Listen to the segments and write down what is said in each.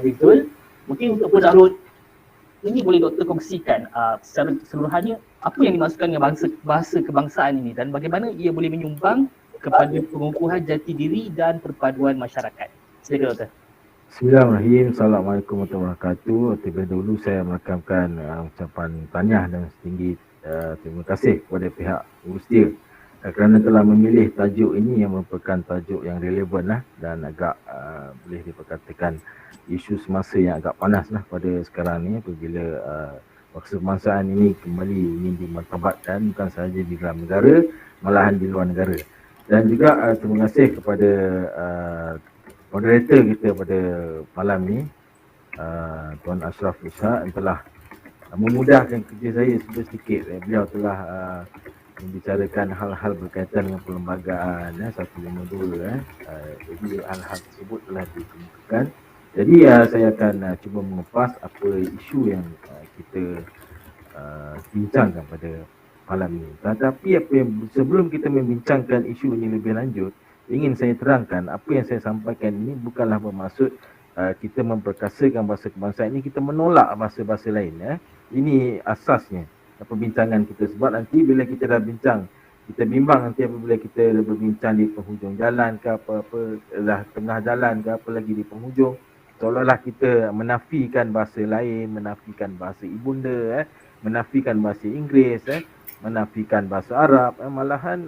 betul. Mungkin untuk pelarut ini boleh doktor kongsikan secara keseluruhannya apa yang dimaksudkan dengan bahasa kebangsaan ini dan bagaimana ia boleh menyumbang kepada pengukuhan jati diri dan perpaduan masyarakat. Silakan doktor. Bismillahirrahmanirrahim. Assalamualaikum warahmatullahi wabarakatuh. Terlebih dahulu saya merakamkan ucapan tahniah dan setinggi terima kasih kepada pihak Urustia kerana telah memilih tajuk ini yang merupakan tajuk yang relevan dan agak boleh diperkatakan isu semasa yang agak panas pada sekarang ni apabila bangsa kebangsaan ini kembali ingin dimartabatkan bukan sahaja di dalam negara malahan di luar negara. Dan juga terima kasih kepada moderator kita pada malam ni, Tuan Ashraf Ishak yang telah memudahkan kerja saya sedikit. Beliau telah membicarakan hal-hal berkaitan dengan perlembagaan 152. Jadi hal-hal tersebut telah dikemukakan. Jadi saya akan cuba mengupas apa isu yang kita bincangkan pada malam ini. Tetapi sebelum kita membincangkan isu ini lebih lanjut, ingin saya terangkan apa yang saya sampaikan ini bukanlah bermaksud kita memperkasakan bahasa kebangsaan ini, kita menolak bahasa-bahasa lain. Ini asasnya perbincangan kita, sebab nanti bila kita dah bincang, kita bimbang nanti apabila kita dah berbincang di penghujung jalan ke apa-apa, dah tengah jalan ke apa lagi di penghujung, seolah-olah kita menafikan bahasa lain, menafikan bahasa ibunda, menafikan bahasa Inggeris, menafikan bahasa Arab, malahan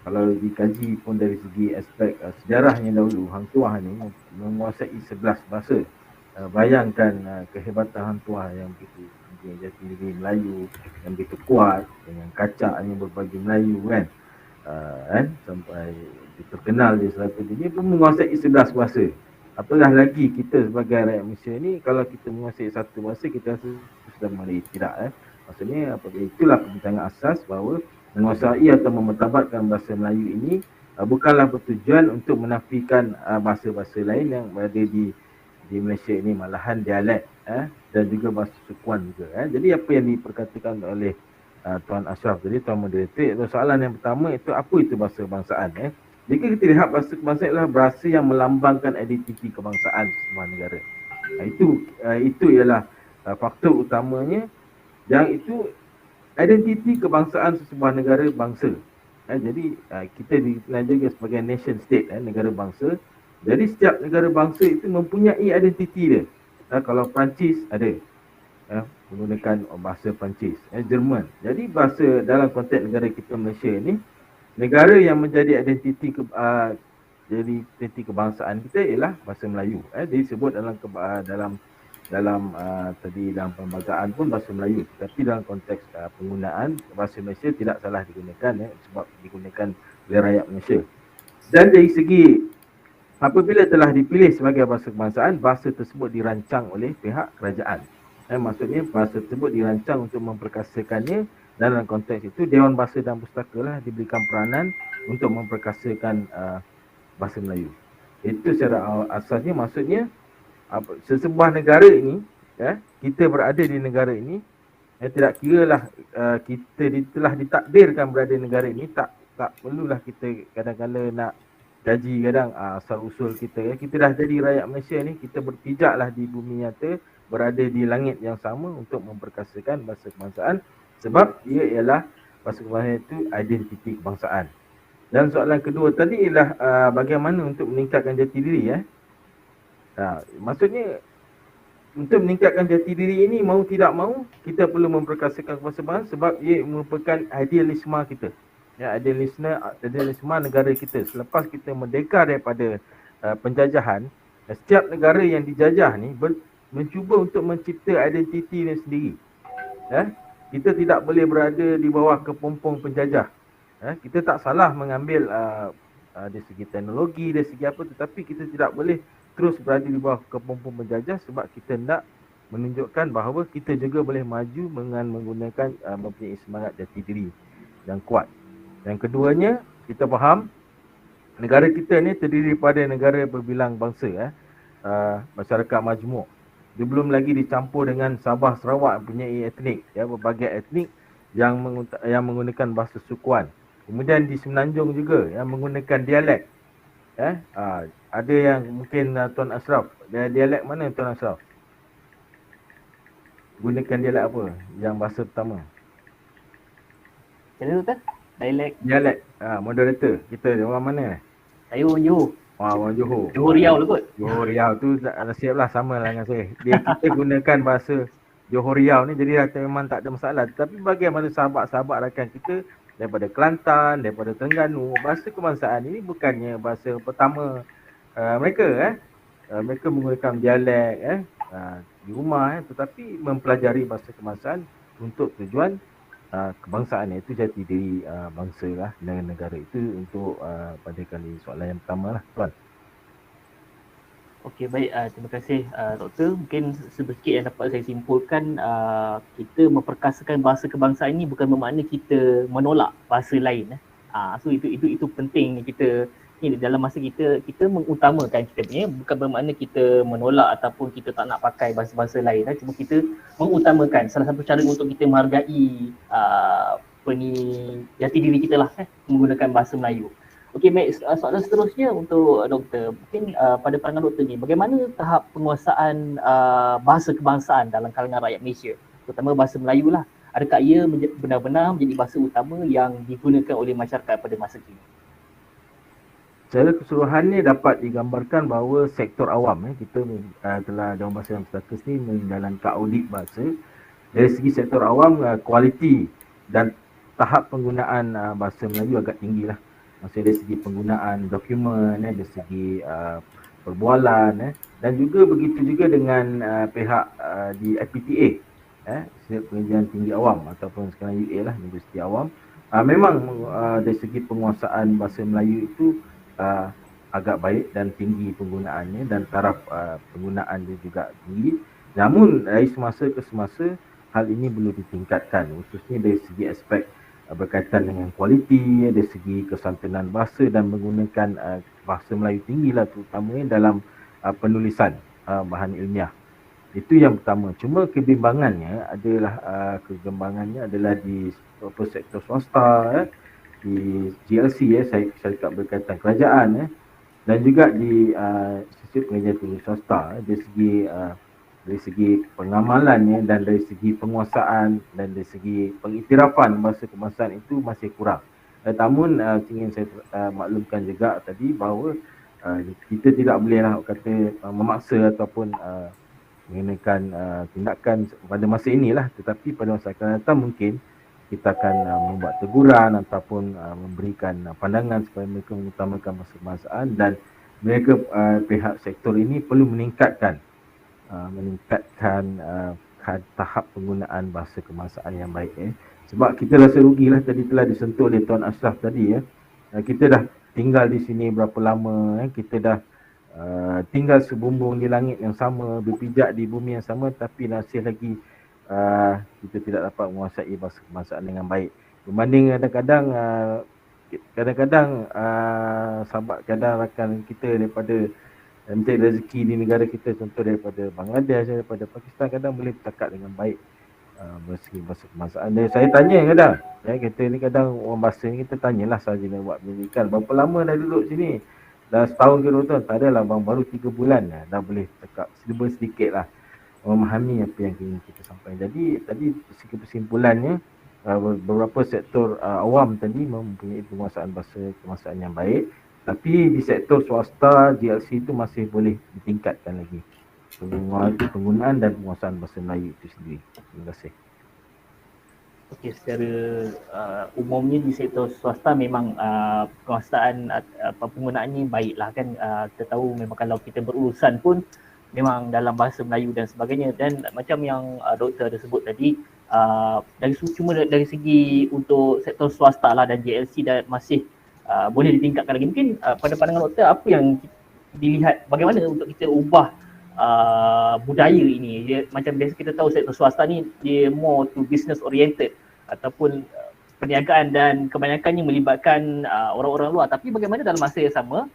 kalau dikaji pun dari segi aspek sejarahnya dahulu, Hang Tuah ni menguasai 11 bahasa. Bayangkan kehebatan Hang Tuah yang begitu jati diri Melayu, yang begitu kuat dengan kacaknya berbaju Melayu sampai terkenal di Selatan ini pun menguasai 11 bahasa. Apatah lagi kita sebagai rakyat Malaysia ni, kalau kita menguasai satu bahasa, kita rasa sudah memadai. Tidak. Maksudnya itulah perbincangan asas bahawa menguasai atau memertabatkan bahasa Melayu ini bukanlah bertujuan untuk menafikan bahasa-bahasa lain yang berada di Malaysia ini, malahan dialek dan juga bahasa sukuan juga. Jadi apa yang diperkatakan oleh Tuan Ashraf tadi, Tuan Moderator, soalan yang pertama itu apa itu bahasa kebangsaan? Jika kita lihat bahasa kebangsaan adalah bahasa yang melambangkan identiti kebangsaan sebuah negara. Itu ialah faktor utamanya, yang itu identiti kebangsaan sesebuah negara bangsa. Jadi kita dikenal juga sebagai nation state, negara bangsa. Jadi setiap negara bangsa itu mempunyai identiti dia. Kalau Perancis ada, menggunakan bahasa Perancis. Jerman. Jadi bahasa dalam konteks negara kita Malaysia ni, negara yang menjadi identiti kebangsaan kita ialah bahasa Melayu. Disebut dalam perlembagaan pun bahasa Melayu, tapi dalam konteks penggunaan bahasa Malaysia tidak salah digunakan, sebab digunakan oleh rakyat Malaysia. Dan dari segi apabila telah dipilih sebagai bahasa kebangsaan, bahasa tersebut dirancang oleh pihak kerajaan. Maksudnya bahasa tersebut dirancang untuk memperkasakannya, dan dalam konteks itu Dewan Bahasa dan Pustaka lah diberikan peranan untuk memperkasakan bahasa Melayu. Itu secara asasnya, maksudnya sesebuah negara ini, kita berada di negara ini, tidak kiralah kita telah ditakdirkan berada di negara ini, tak perlulah kita kadang-kadang nak kaji asal usul kita. Kita dah jadi rakyat Malaysia ni, kita berpijaklah di bumi nyata, berada di langit yang sama untuk memperkasakan bahasa kebangsaan, sebab ia ialah bahasa kebangsaan itu identiti kebangsaan. Dan soalan kedua tadi ialah bagaimana untuk meningkatkan jati diri. Maksudnya untuk meningkatkan jati diri ini, mau tidak mau kita perlu memperkasakan bahasa bangsa, sebab ia merupakan idealisme kita. Idealisme negara kita. Selepas kita merdeka daripada penjajahan, setiap negara yang dijajah ni mencuba untuk mencipta identiti dia sendiri. Kita tidak boleh berada di bawah kepompong penjajah. Kita tak salah mengambil dari segi teknologi, dari segi apa, tetapi kita tidak boleh terus berada di bawah kepompong penjajah, sebab kita nak menunjukkan bahawa kita juga boleh maju dengan menggunakan mempunyai semangat jati diri yang kuat. Yang keduanya, kita faham negara kita ni terdiri daripada negara berbilang bangsa, masyarakat majmuk. Dia belum lagi dicampur dengan Sabah Sarawak mempunyai etnik, berbagai etnik yang menggunakan bahasa sukuan. Kemudian di Semenanjung juga yang menggunakan dialek. Ada yang mungkin Tuan Ashraf, dialek mana Tuan Ashraf? Gunakan dialek apa yang bahasa pertama? Macam mana Doktor? Dialek moderator kita orang mana? Saya orang Johor. Orang Johor. Johor Riau lah kot. Johor Riau tu nasib lah sama lah dengan saya. Kita gunakan bahasa Johor Riau ni, jadi memang tak ada masalah. Tapi bagaimana sahabat-sahabat rakan kita daripada Kelantan, daripada Terengganu, bahasa kebangsaan ini bukannya bahasa pertama mereka. Mereka menggunakan dialek di rumah, tetapi mempelajari bahasa kebangsaan untuk tujuan kebangsaan, iaitu jati diri bangsa lah dan negara. Itu untuk pada kali soalan yang pertama lah Tuan. Okey, baik. Terima kasih Doktor. Mungkin sedikit yang dapat saya simpulkan, kita memperkasakan bahasa kebangsaan ini bukan bermakna kita menolak bahasa lain. So itu penting kita ni dalam masa kita mengutamakan kita punya, bukan bermakna kita menolak ataupun kita tak nak pakai bahasa-bahasa lain. Cuma kita mengutamakan salah satu cara untuk kita menghargai jati diri kita lah, menggunakan bahasa Melayu. Okey, baik. Soalan seterusnya untuk Doktor. Mungkin pada pandangan Doktor ni, bagaimana tahap penguasaan bahasa kebangsaan dalam kalangan rakyat Malaysia, terutama bahasa Melayu lah? Adakah ia benar-benar menjadi bahasa utama yang digunakan oleh masyarakat pada masa kini? Secara keseluruhannya dapat digambarkan bahawa sektor awam, kita telah Dewan Bahasa dan Pustaka ni menjalankan audit bahasa. Dari segi sektor awam, kualiti dan tahap penggunaan bahasa Melayu agak tinggi lah. Maksudnya dari segi penggunaan dokumen, dari segi perbualan, dan juga begitu juga dengan pihak di IPTA, Pengajian Tinggi Awam ataupun sekarang UA lah, Universiti Awam. Memang dari segi penguasaan bahasa Melayu itu agak baik dan tinggi penggunaannya, dan taraf penggunaan dia juga tinggi. Namun dari semasa ke semasa hal ini perlu ditingkatkan, khususnya dari segi aspek berkaitan dengan kualiti, dari segi kesantunan bahasa dan menggunakan bahasa Melayu tinggilah, terutamanya dalam penulisan bahan ilmiah. Itu yang pertama. Cuma kebimbangannya adalah di sektor swasta, di GLC, syarikat berkaitan kerajaan, dan juga di sisi pengajian tinggi swasta, dari segi pengamalannya dan dari segi penguasaan dan dari segi pengiktirafan bahasa kebangsaan itu masih kurang. Namun ingin saya maklumkan juga tadi bahawa kita tidak bolehlah kata memaksa ataupun mengenakan tindakan pada masa inilah, tetapi pada masa akan datang mungkin kita akan membuat teguran ataupun memberikan pandangan supaya mereka mengutamakan bahasa kebangsaan, dan mereka pihak sektor ini perlu meningkatkan tahap penggunaan bahasa kebangsaan yang baik. Sebab kita rasa rugilah, tadi telah disentuh oleh Tuan Ashraf tadi. Kita dah tinggal di sini berapa lama, kita dah tinggal sebumbung di langit yang sama, berpijak di bumi yang sama, tapi masih lagi kita tidak dapat menguasai bahasa kebangsaan dengan baik. Berbanding kadang-kadang sahabat rakan kita daripada mencari rezeki di negara kita, contoh daripada Bangladesh, daripada Pakistan, kadang boleh bercakap dengan baik bahasa kebangsaan. Dan saya tanya kadang, kita ni kadang orang bahasa ni kita tanyalah sarjana buat pendidikan, berapa lama dah duduk sini? Dah setahun ke 2 tahun? Tak adalah bang, baru 3 bulan dah boleh cakap sedikit lah, memahami apa yang ingin kita sampaikan. Jadi tadi kesimpulannya, beberapa sektor awam tadi mempunyai penguasaan bahasa kebangsaan yang baik, tapi di sektor swasta, GLC itu masih boleh ditingkatkan lagi penggunaan dan penguasaan bahasa Melayu itu sendiri. Terima kasih. Okey, secara umumnya di sektor swasta memang penguasaan penggunaannya baiklah kan. Kita tahu memang kalau kita berurusan pun memang dalam bahasa Melayu dan sebagainya. Dan macam yang doktor ada sebut tadi, dari segi untuk sektor swasta lah dan JLC dan masih boleh ditingkatkan lagi. Mungkin pada pandangan doktor, apa yang dilihat bagaimana untuk kita ubah budaya ini? Macam biasa kita tahu sektor swasta ni dia more to business oriented ataupun perniagaan, dan kebanyakannya melibatkan orang-orang luar. Tapi bagaimana dalam masa yang sama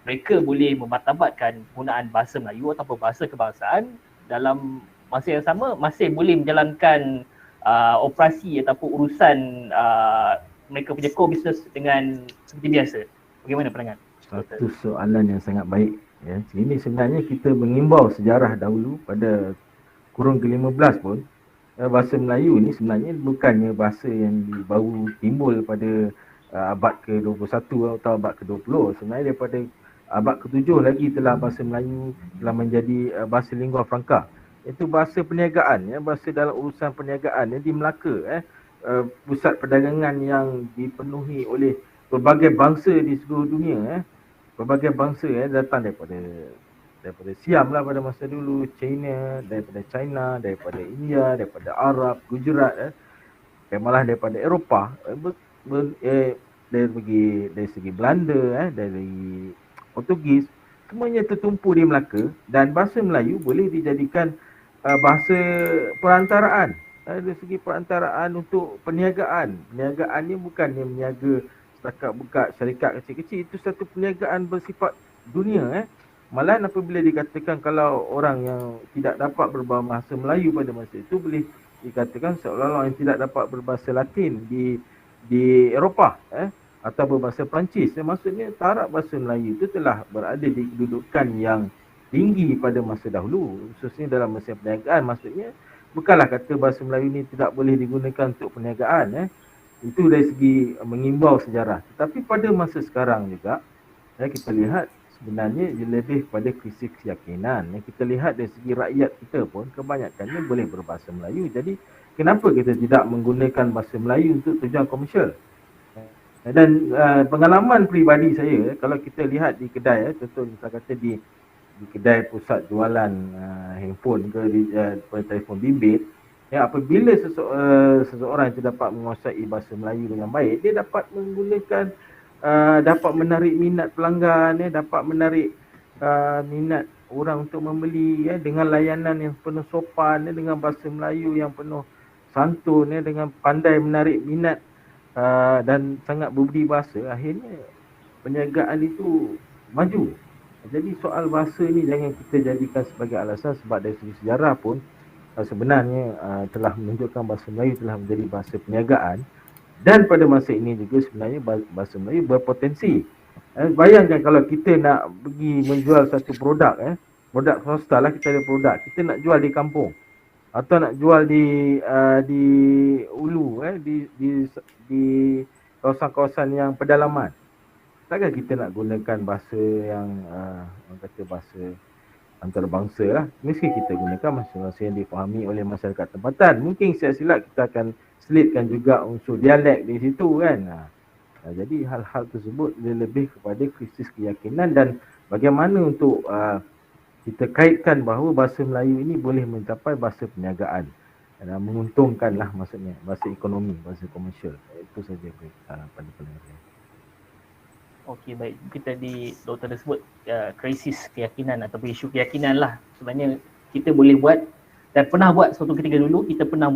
mereka boleh memartabatkan penggunaan bahasa Melayu ataupun bahasa kebangsaan, dalam masa yang sama masih boleh menjalankan operasi ataupun urusan mereka punya core business dengan seperti biasa? Bagaimana pandangan? Satu soalan yang sangat baik. Ya. Ini sebenarnya kita mengimbau sejarah dahulu pada kurun ke-15 pun. Bahasa Melayu ni sebenarnya bukannya bahasa yang baru timbul pada abad ke-21 atau abad ke-20. Sebenarnya daripada abad ke-7 lagi telah bahasa Melayu telah menjadi bahasa lingua franca. Itu bahasa perniagaan, ya, bahasa dalam urusan perniagaan di Melaka, pusat perdagangan yang dipenuhi oleh berbagai bangsa di seluruh dunia, berbagai bangsa datang daripada Siam lah pada masa dulu, China, daripada India, daripada Arab, Gujarat, malah daripada Eropah, dari segi Belanda, dari Portugis, semuanya tertumpu di Melaka, dan bahasa Melayu boleh dijadikan bahasa perantaraan, dari segi perantaraan untuk perniagaan. Perniagaannya bukannya meniaga setakat buka syarikat kecil-kecil, itu satu perniagaan bersifat dunia. Malahan apabila dikatakan kalau orang yang tidak dapat berbahasa Melayu pada masa itu boleh dikatakan seolah-olah yang tidak dapat berbahasa Latin di Eropah, atau berbahasa Perancis. Maksudnya taraf bahasa Melayu itu telah berada di kedudukan yang tinggi pada masa dahulu, khususnya dalam masa perniagaan. Maksudnya bukanlah kata bahasa Melayu ini tidak boleh digunakan untuk perniagaan, itu dari segi mengimbau sejarah. Tetapi pada masa sekarang juga, kita lihat sebenarnya lebih pada krisis keyakinan. Kita lihat dari segi rakyat kita pun kebanyakannya boleh berbahasa Melayu. Jadi kenapa kita tidak menggunakan bahasa Melayu untuk tujuan komersial? Dan pengalaman peribadi saya, kalau kita lihat di kedai, contoh misalnya kata di kedai pusat jualan handphone ke di telefon bimbit, apabila seseorang itu dapat menguasai bahasa Melayu dengan baik, dia dapat menggunakan, dapat menarik minat pelanggan, dapat menarik minat orang untuk membeli, dengan layanan yang penuh sopan, dengan bahasa Melayu yang penuh santun, dengan pandai menarik minat dan sangat berbudi bahasa. Akhirnya perniagaan itu maju. Jadi soal bahasa ni jangan kita jadikan sebagai alasan, sebab dari segi sejarah pun sebenarnya telah menunjukkan bahasa Melayu telah menjadi bahasa perniagaan, dan pada masa ini juga sebenarnya bahasa Melayu berpotensi. Bayangkan kalau kita nak pergi menjual satu produk, produk swasta lah, kita ada produk, kita nak jual di kampung atau nak jual di ulu, di kawasan-kawasan yang pedalaman, takkan kita nak gunakan bahasa yang orang kata bahasa antarabangsa lah. Mesti kita gunakan bahasa yang difahami oleh masyarakat tempatan. Mungkin silap-silap kita akan selitkan juga unsur dialek di situ kan. Jadi hal-hal tersebut lebih kepada krisis keyakinan dan bagaimana untuk kita kaitkan bahawa bahasa Melayu ini boleh mencapai bahasa perniagaan dan menguntungkanlah, maksudnya bahasa ekonomi, bahasa komersial. Itu saja pada pandangan saya. Okey, baik. Kita di doktor dah sebut krisis keyakinan ataupun isu keyakinan lah. Sebenarnya kita boleh buat dan pernah buat suatu ketika dulu, kita pernah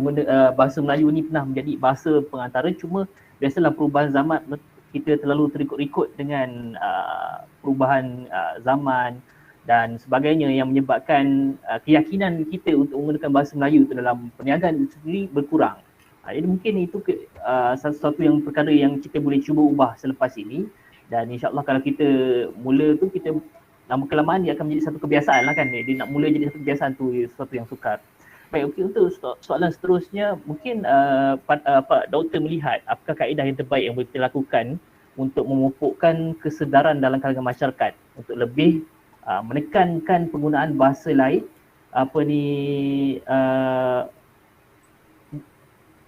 bahasa Melayu ni pernah menjadi bahasa pengantara, cuma biasalah perubahan zaman kita terlalu terikut-ikut dengan perubahan zaman dan sebagainya yang menyebabkan keyakinan kita untuk menggunakan bahasa Melayu itu dalam perniagaan itu sendiri berkurang. Jadi mungkin itu sesuatu yang perkara yang kita boleh cuba ubah selepas ini. Dan insyaAllah kalau kita mula tu, kita lama kelamaan dia akan menjadi satu kebiasaan lah kan. Dia nak mula jadi satu kebiasaan tu, sesuatu yang sukar. Baik, okey, untuk soalan seterusnya, mungkin Pak Doktor melihat apakah kaedah yang terbaik yang boleh kita lakukan untuk memupukkan kesedaran dalam kalangan masyarakat untuk lebih menekankan penggunaan bahasa lain,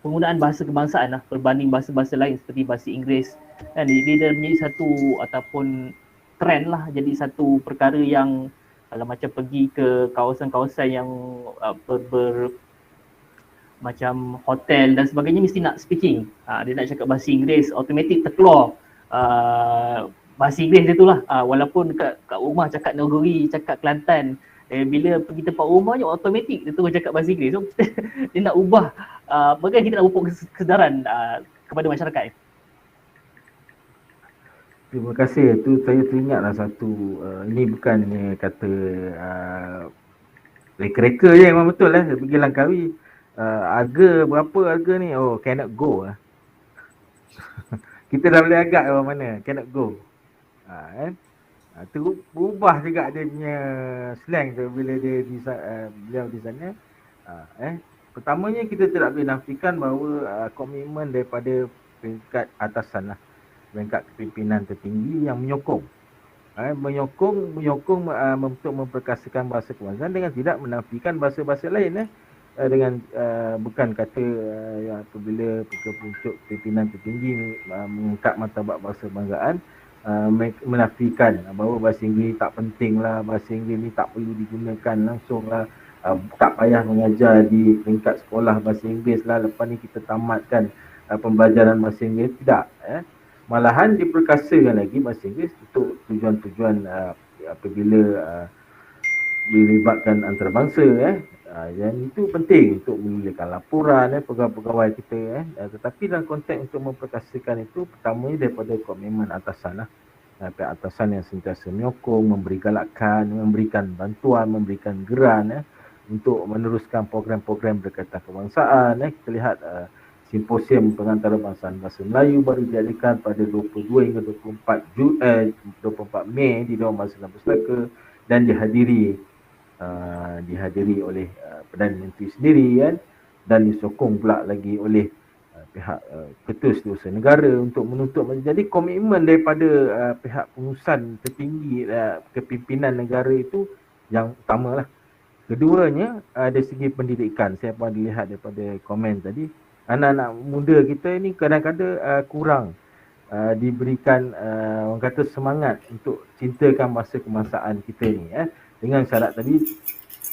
penggunaan bahasa kebangsaan lah berbanding bahasa-bahasa lain seperti bahasa Inggeris. Dan dia dah menjadi satu ataupun trend lah, jadi satu perkara yang kalau macam pergi ke kawasan-kawasan yang macam hotel dan sebagainya mesti nak speaking. Dia nak cakap bahasa Inggeris, automatik terkeluar bahasa Inggeris dia tu lah. Walaupun kat rumah cakap Nagori, cakap Kelantan, bila pergi tempat rumahnya automatik dia terus cakap bahasa Inggeris. So dia nak ubah, bagaimana kita nak upuk kesedaran kepada masyarakat. Terima kasih. Tu saya teringatlah satu, ini bukannya kata reka-reka je, memang betul lah. Saya pergi Langkawi, harga berapa harga ni? Oh, cannot go lah. Kita dah boleh agak orang mana, cannot go. Berubah juga dia punya slang tu bila dia beliau di sana. Pertamanya kita tidak boleh nafikan bahawa komitmen daripada peringkat atasan lah, peringkat kepimpinan tertinggi yang menyokong untuk memperkasakan bahasa kebangsaan dengan tidak menafikan bahasa-bahasa lain dengan bukan kata apabila puncak pimpinan tertinggi mengangkat martabat bahasa kebangsaan menafikan bahawa bahasa Inggeris tak penting lah, bahasa Inggeris ni tak perlu digunakan langsung lah, tak payah mengajar di peringkat sekolah bahasa Inggeris lah, lepas ni kita tamatkan pembelajaran bahasa Inggeris. Tidak, malahan diperkasakan lagi bahasa Inggeris untuk tujuan-tujuan apabila dilibatkan antarabangsa yang itu penting untuk menuliskan laporan pegawai-pegawai kita tetapi dalam konteks untuk memperkasakan itu pertamanya daripada komitmen atasan lah, pihak atasan yang sentiasa menyokong, memberi galakan, memberikan bantuan, memberikan geran untuk meneruskan program-program berkaitan kebangsaan. Kita lihat simposium pengantarabangsa bahasa Melayu baru diadakan pada 22 hingga 24 Mei di Dewan Bahasa dan Pustaka dan dihadiri oleh Perdana Menteri sendiri dan disokong pula lagi oleh pihak Ketua Setiausaha Negara untuk menuntut. Jadi komitmen daripada pihak pengurusan tertinggi kepimpinan negara itu yang utamalah. Keduanya dari segi pendidikan, saya pun dilihat daripada komen tadi, anak-anak muda kita ni kadang-kadang kurang diberikan orang kata semangat untuk cintakan bahasa kebangsaan kita ni dengan syarat tadi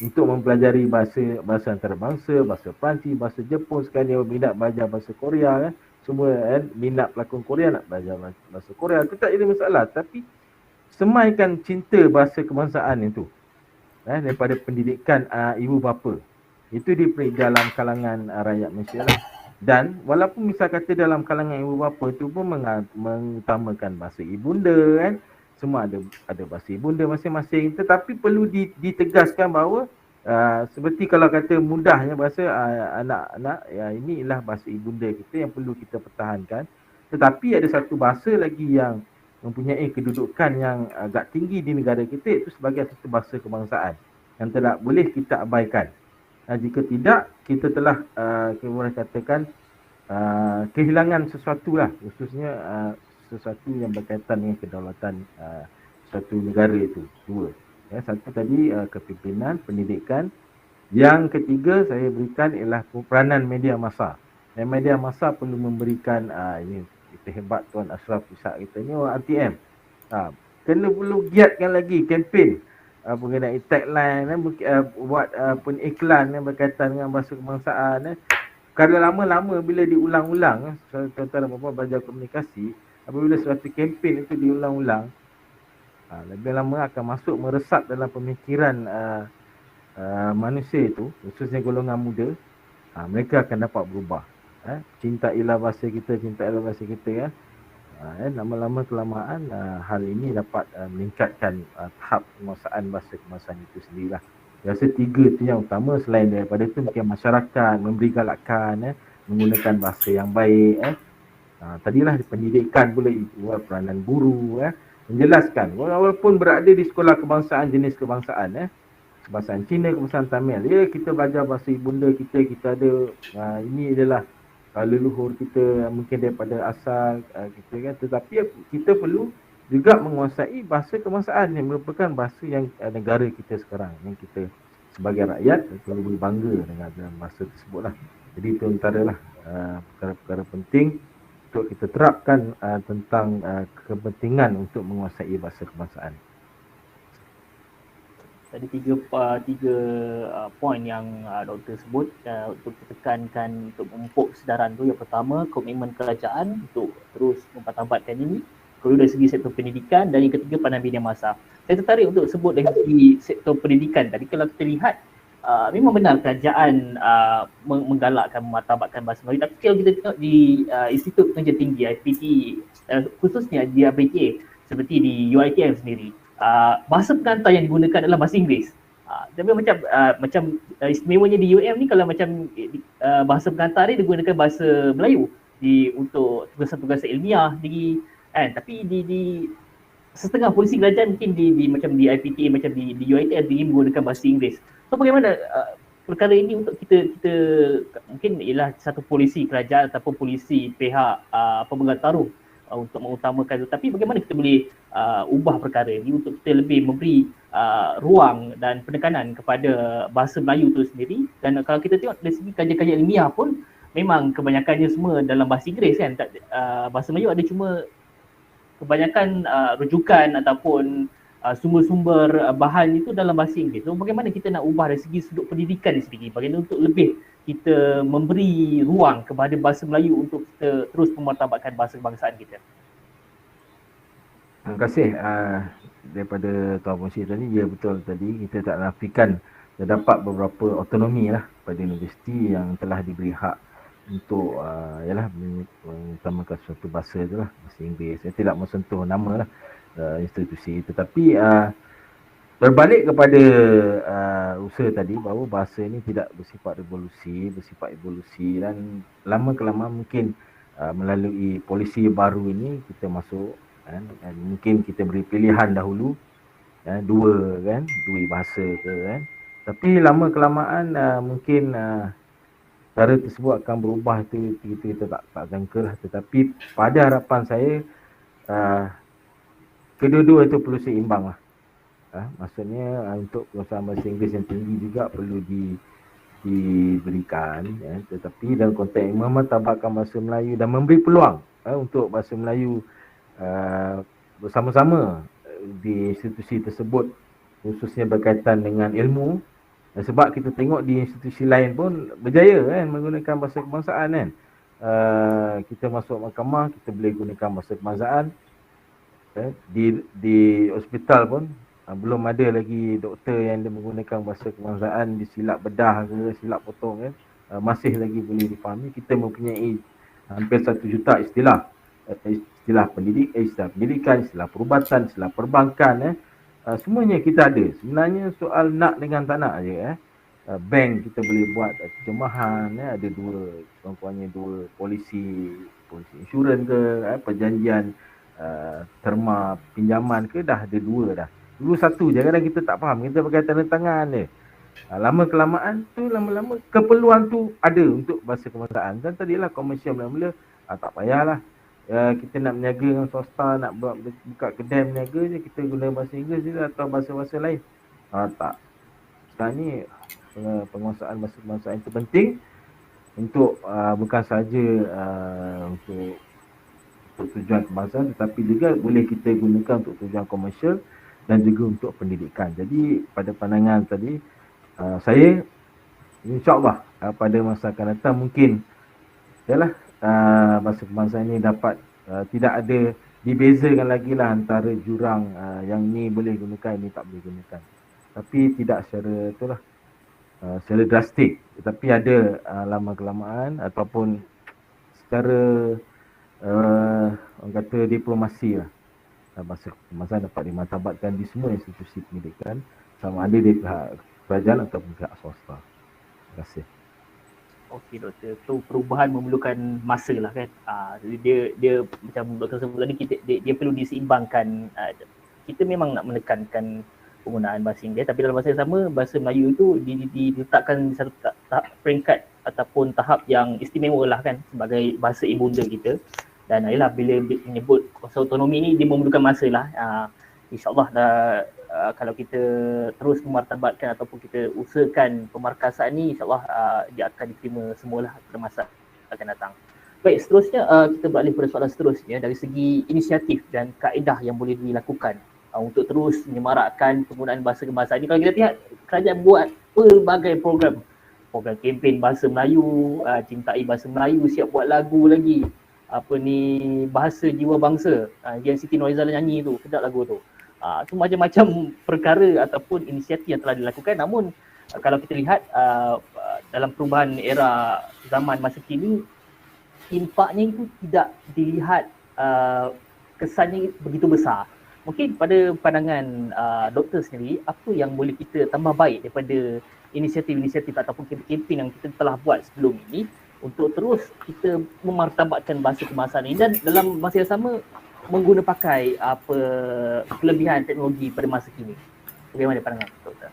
untuk mempelajari bahasa antarabangsa, bahasa Perancis, bahasa Jepun. Sekarang dia minat belajar bahasa Korea semua minat pelakon Korea nak belajar bahasa Korea, itu tak ada masalah, tapi semaikan cinta bahasa kebangsaan itu daripada pendidikan ibu bapa itu diberi dalam kalangan rakyat Malaysia lah. Dan walaupun misal kata dalam kalangan ibu bapa itu pun mengutamakan bahasa ibunda semua ada bahasa ibunda masing-masing, tetapi perlu ditegaskan bahawa seperti kalau kata mudahnya bahasa anak-anak ini ialah bahasa ibunda kita yang perlu kita pertahankan, tetapi ada satu bahasa lagi yang mempunyai kedudukan yang agak tinggi di negara kita, itu sebagai satu bahasa kebangsaan yang tidak boleh kita abaikan. Jika tidak, kita telah kita boleh katakan kehilangan sesuatu lah, khususnya sesuatu yang berkaitan dengan kedaulatan suatu negara itu. Dua. Satu tadi kepimpinan, pendidikan. Yang ketiga saya berikan ialah peranan media massa. Media massa perlu memberikan ini kita hebat Tuan Ashraf Ishak kita ni orang RTM. Kena perlu giatkan lagi kempen mengenai tagline buat pun iklan yang berkaitan dengan bahasa kebangsaan. Kalau lama-lama bila diulang-ulang, tuan-tuan dan puan-puan belajar komunikasi, apabila suatu kempen itu diulang-ulang, lebih lama akan masuk meresap dalam pemikiran manusia itu, khususnya golongan muda. Mereka akan dapat berubah. Cintailah bahasa kita, cintailah bahasa kita lama-lama kelamaan hal ini dapat meningkatkan tahap penguasaan bahasa kebangsaan itu sendirilah. Rasa tiga tu yang utama. Selain daripada itu mungkin masyarakat memberi galakan menggunakan bahasa yang baik. Tadilah pendidikan pula buat peranan guru menjelaskan walaupun berada di sekolah kebangsaan, jenis kebangsaan kebangsaan Cina, kebangsaan Tamil, kita belajar bahasa ibunda kita ada ini adalah leluhur kita mungkin daripada asal kita kan, tetapi kita perlu juga menguasai bahasa kebangsaan yang merupakan bahasa yang negara kita sekarang, yang kita sebagai rakyat perlu berbangga dengan bahasa tersebut lah. Jadi itu antaralah perkara-perkara penting untuk kita terapkan tentang kepentingan untuk menguasai bahasa kebangsaan. Tadi tiga poin yang doktor sebut untuk tekankan untuk memupuk kesedaran tu. Yang pertama, komitmen kerajaan untuk terus mempertabatkan ini. Kedua, dari segi sektor pendidikan, dan yang ketiga, peranan media massa. Saya tertarik untuk sebut dari segi sektor pendidikan. Tadi kalau kita lihat memang benar kerajaan menggalakkan memartabatkan bahasa Melayu, tapi kalau kita tengok di Institut Pengajian Tinggi IPT, khususnya di APTA seperti di UiTM sendiri, bahasa pengantar yang digunakan adalah bahasa Inggeris. Tapi macam istimewanya di UM ni, kalau macam bahasa pengantar ni digunakan bahasa Melayu untuk tugasan-tugasan ilmiah tapi di setengah polisi kerajaan mungkin di macam di IPTA, macam di UiTM dia menggunakan bahasa Inggeris. So bagaimana perkara ini untuk kita mungkin ialah satu polisi kerajaan ataupun polisi pihak pemegang taruh untuk mengutamakan itu, tapi bagaimana kita boleh ubah perkara ini untuk kita lebih memberi ruang dan penekanan kepada bahasa Melayu itu sendiri. Dan kalau kita tengok dari segi kajian-kajian ilmiah pun memang kebanyakannya semua dalam bahasa Inggeris kan. Bahasa Melayu ada cuma kebanyakan rujukan ataupun sumber-sumber bahan itu dalam bahasa Inggeris. So bagaimana kita nak ubah dari segi sudut pendidikan ni sendiri, bagaimana untuk lebih kita memberi ruang kepada bahasa Melayu untuk kita terus memartabatkan bahasa kebangsaan kita. Terima kasih daripada Tuan Munsyi tadi. Ya, betul tadi kita tak nafikan terdapat beberapa autonomi lah pada universiti yang telah diberi hak untuk mengutamakan suatu bahasa itulah, bahasa Inggeris. Saya tidak mensentuh nama lah institusi, tetapi berbalik kepada usaha tadi bahawa bahasa ini tidak bersifat revolusi, bersifat evolusi, dan lama kelamaan mungkin melalui polisi baru ini kita masuk kan, dan mungkin kita beri pilihan dahulu dua bahasa ke kan, tapi lama kelamaan mungkin cara tersebut akan berubah, itu kita tak jangka lah. Tetapi pada harapan saya kedua-dua itu perlu seimbang lah. Maksudnya untuk penguasaan bahasa Inggeris yang tinggi juga perlu diberikan tetapi dalam konteks memartabatkan bahasa Melayu dan memberi peluang untuk bahasa Melayu bersama-sama di institusi tersebut, khususnya berkaitan dengan ilmu. Sebab kita tengok di institusi lain pun berjaya kan menggunakan bahasa kebangsaan kan. Kita masuk mahkamah, kita boleh gunakan bahasa kebangsaan. Di hospital pun belum ada lagi doktor yang dia menggunakan bahasa kebangsaan, di silap bedah ke, silap potong kan. Masih lagi boleh difahami. Kita mempunyai hampir 1 juta istilah. Istilah pendidikan, istilah perubatan, istilah perbankan semuanya kita ada. Sebenarnya soal nak dengan tak nak je bank kita boleh buat terjemahan ada kurang-kurangnya dua polisi insurans ke perjanjian terma pinjaman ke, dah ada dua dah. Dulu satu je, kadang kita tak faham, kita pakai tanda tangan je. Lama kelamaan tu, lama-lama keperluan tu ada untuk bahasa kebangsaan. Dan tadilah komersial mula-mula tak payahlah kita nak berniaga dengan swasta, nak buka kedai berniaga je, kita guna bahasa Inggeris je atau bahasa-bahasa lain. Tak. Sekarang ni penguasaan bahasa kebangsaan itu penting untuk bukan saja untuk tujuan kebangsaan, tetapi juga boleh kita gunakan untuk tujuan komersial dan juga untuk pendidikan. Jadi pada pandangan tadi saya insya-Allah pada masa akan datang mungkin bahasa kebangsaan ini dapat tidak ada dibezakan lagi lah antara jurang yang ni boleh gunakan, ini tak boleh gunakan. Tapi tidak secara drastik, tetapi ada lama kelamaan ataupun secara orang kata diplomasi lah, bahasa kebangsaan dapat dimartabatkan di semua institusi pendidikan, sama ada di pihak kerajaan ataupun pihak swasta. Terima kasih. Okey doktor, tu perubahan memerlukan masa lah kan. Dia macam doktor sebut tadi, dia perlu diseimbangkan. Kita memang nak menekankan penggunaan bahasa Inggeris, tapi dalam masa yang sama bahasa Melayu itu diletakkan di satu tahap peringkat ataupun tahap yang istimewa lah kan, sebagai bahasa ibunda kita. Dan ialah bila menyebut kuasa autonomi ni, dia memerlukan masa lah. InsyaAllah kalau kita terus memartabatkan ataupun kita usahakan pemarkasan ni, insyaAllah dia akan diterima semualah pada masa akan datang. Baik, seterusnya kita beralih pada soalan seterusnya dari segi inisiatif dan kaedah yang boleh dilakukan untuk terus menyemarakkan penggunaan bahasa kebangsaan ni. Kalau kita lihat, kerajaan buat pelbagai program kempen bahasa Melayu, cintai bahasa Melayu, siap buat lagu lagi. Bahasa jiwa bangsa, yang Siti Nurhalizah nyanyi tu, sedap lagu tu. Tu macam-macam perkara ataupun inisiatif yang telah dilakukan. Namun kalau kita lihat dalam perubahan era zaman masa kini, impaknya itu tidak dilihat kesannya begitu besar. Mungkin pada pandangan doktor sendiri, apa yang boleh kita tambah baik daripada inisiatif-inisiatif ataupun kempen yang kita telah buat sebelum ini untuk terus kita memartabatkan bahasa kebangsaan ini, dan dalam masa yang sama mengguna pakai apa kelebihan teknologi pada masa kini. Bagaimana pandangan Doktor?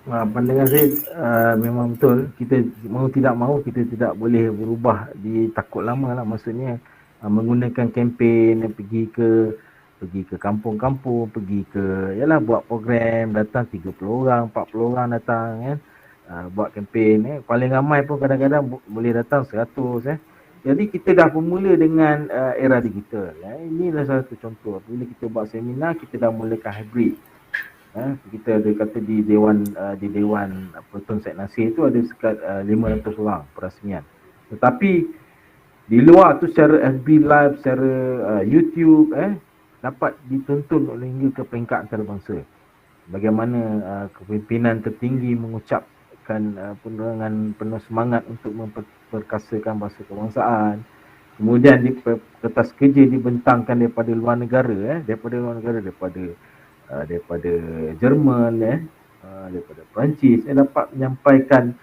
Pandangan saya memang betul. Kita mau tidak mahu kita tidak boleh berubah di takut lama lah. Maksudnya menggunakan kempen, pergi ke kampung-kampung, pergi ke yalah buat program, datang 30 orang, 40 orang datang kan. Buat kempen paling ramai pun kadang-kadang boleh datang 100 Jadi kita dah bermula dengan era digital. Inilah satu contoh. Bila kita buat seminar, kita dah mulakan hybrid. Kita ada kata di Dewan Tun Syed Nasir tu ada sekat 500 orang perasmian. Tetapi di luar tu secara FB Live, secara YouTube dapat ditonton oleh hingga ke peringkat antarabangsa. Bagaimana kepimpinan tertinggi mengucapkan dengan penuh semangat untuk memperkasakan bahasa kebangsaan. Kemudian di kertas kerja dibentangkan daripada luar negara, daripada Jerman, daripada Perancis, dapat menyampaikan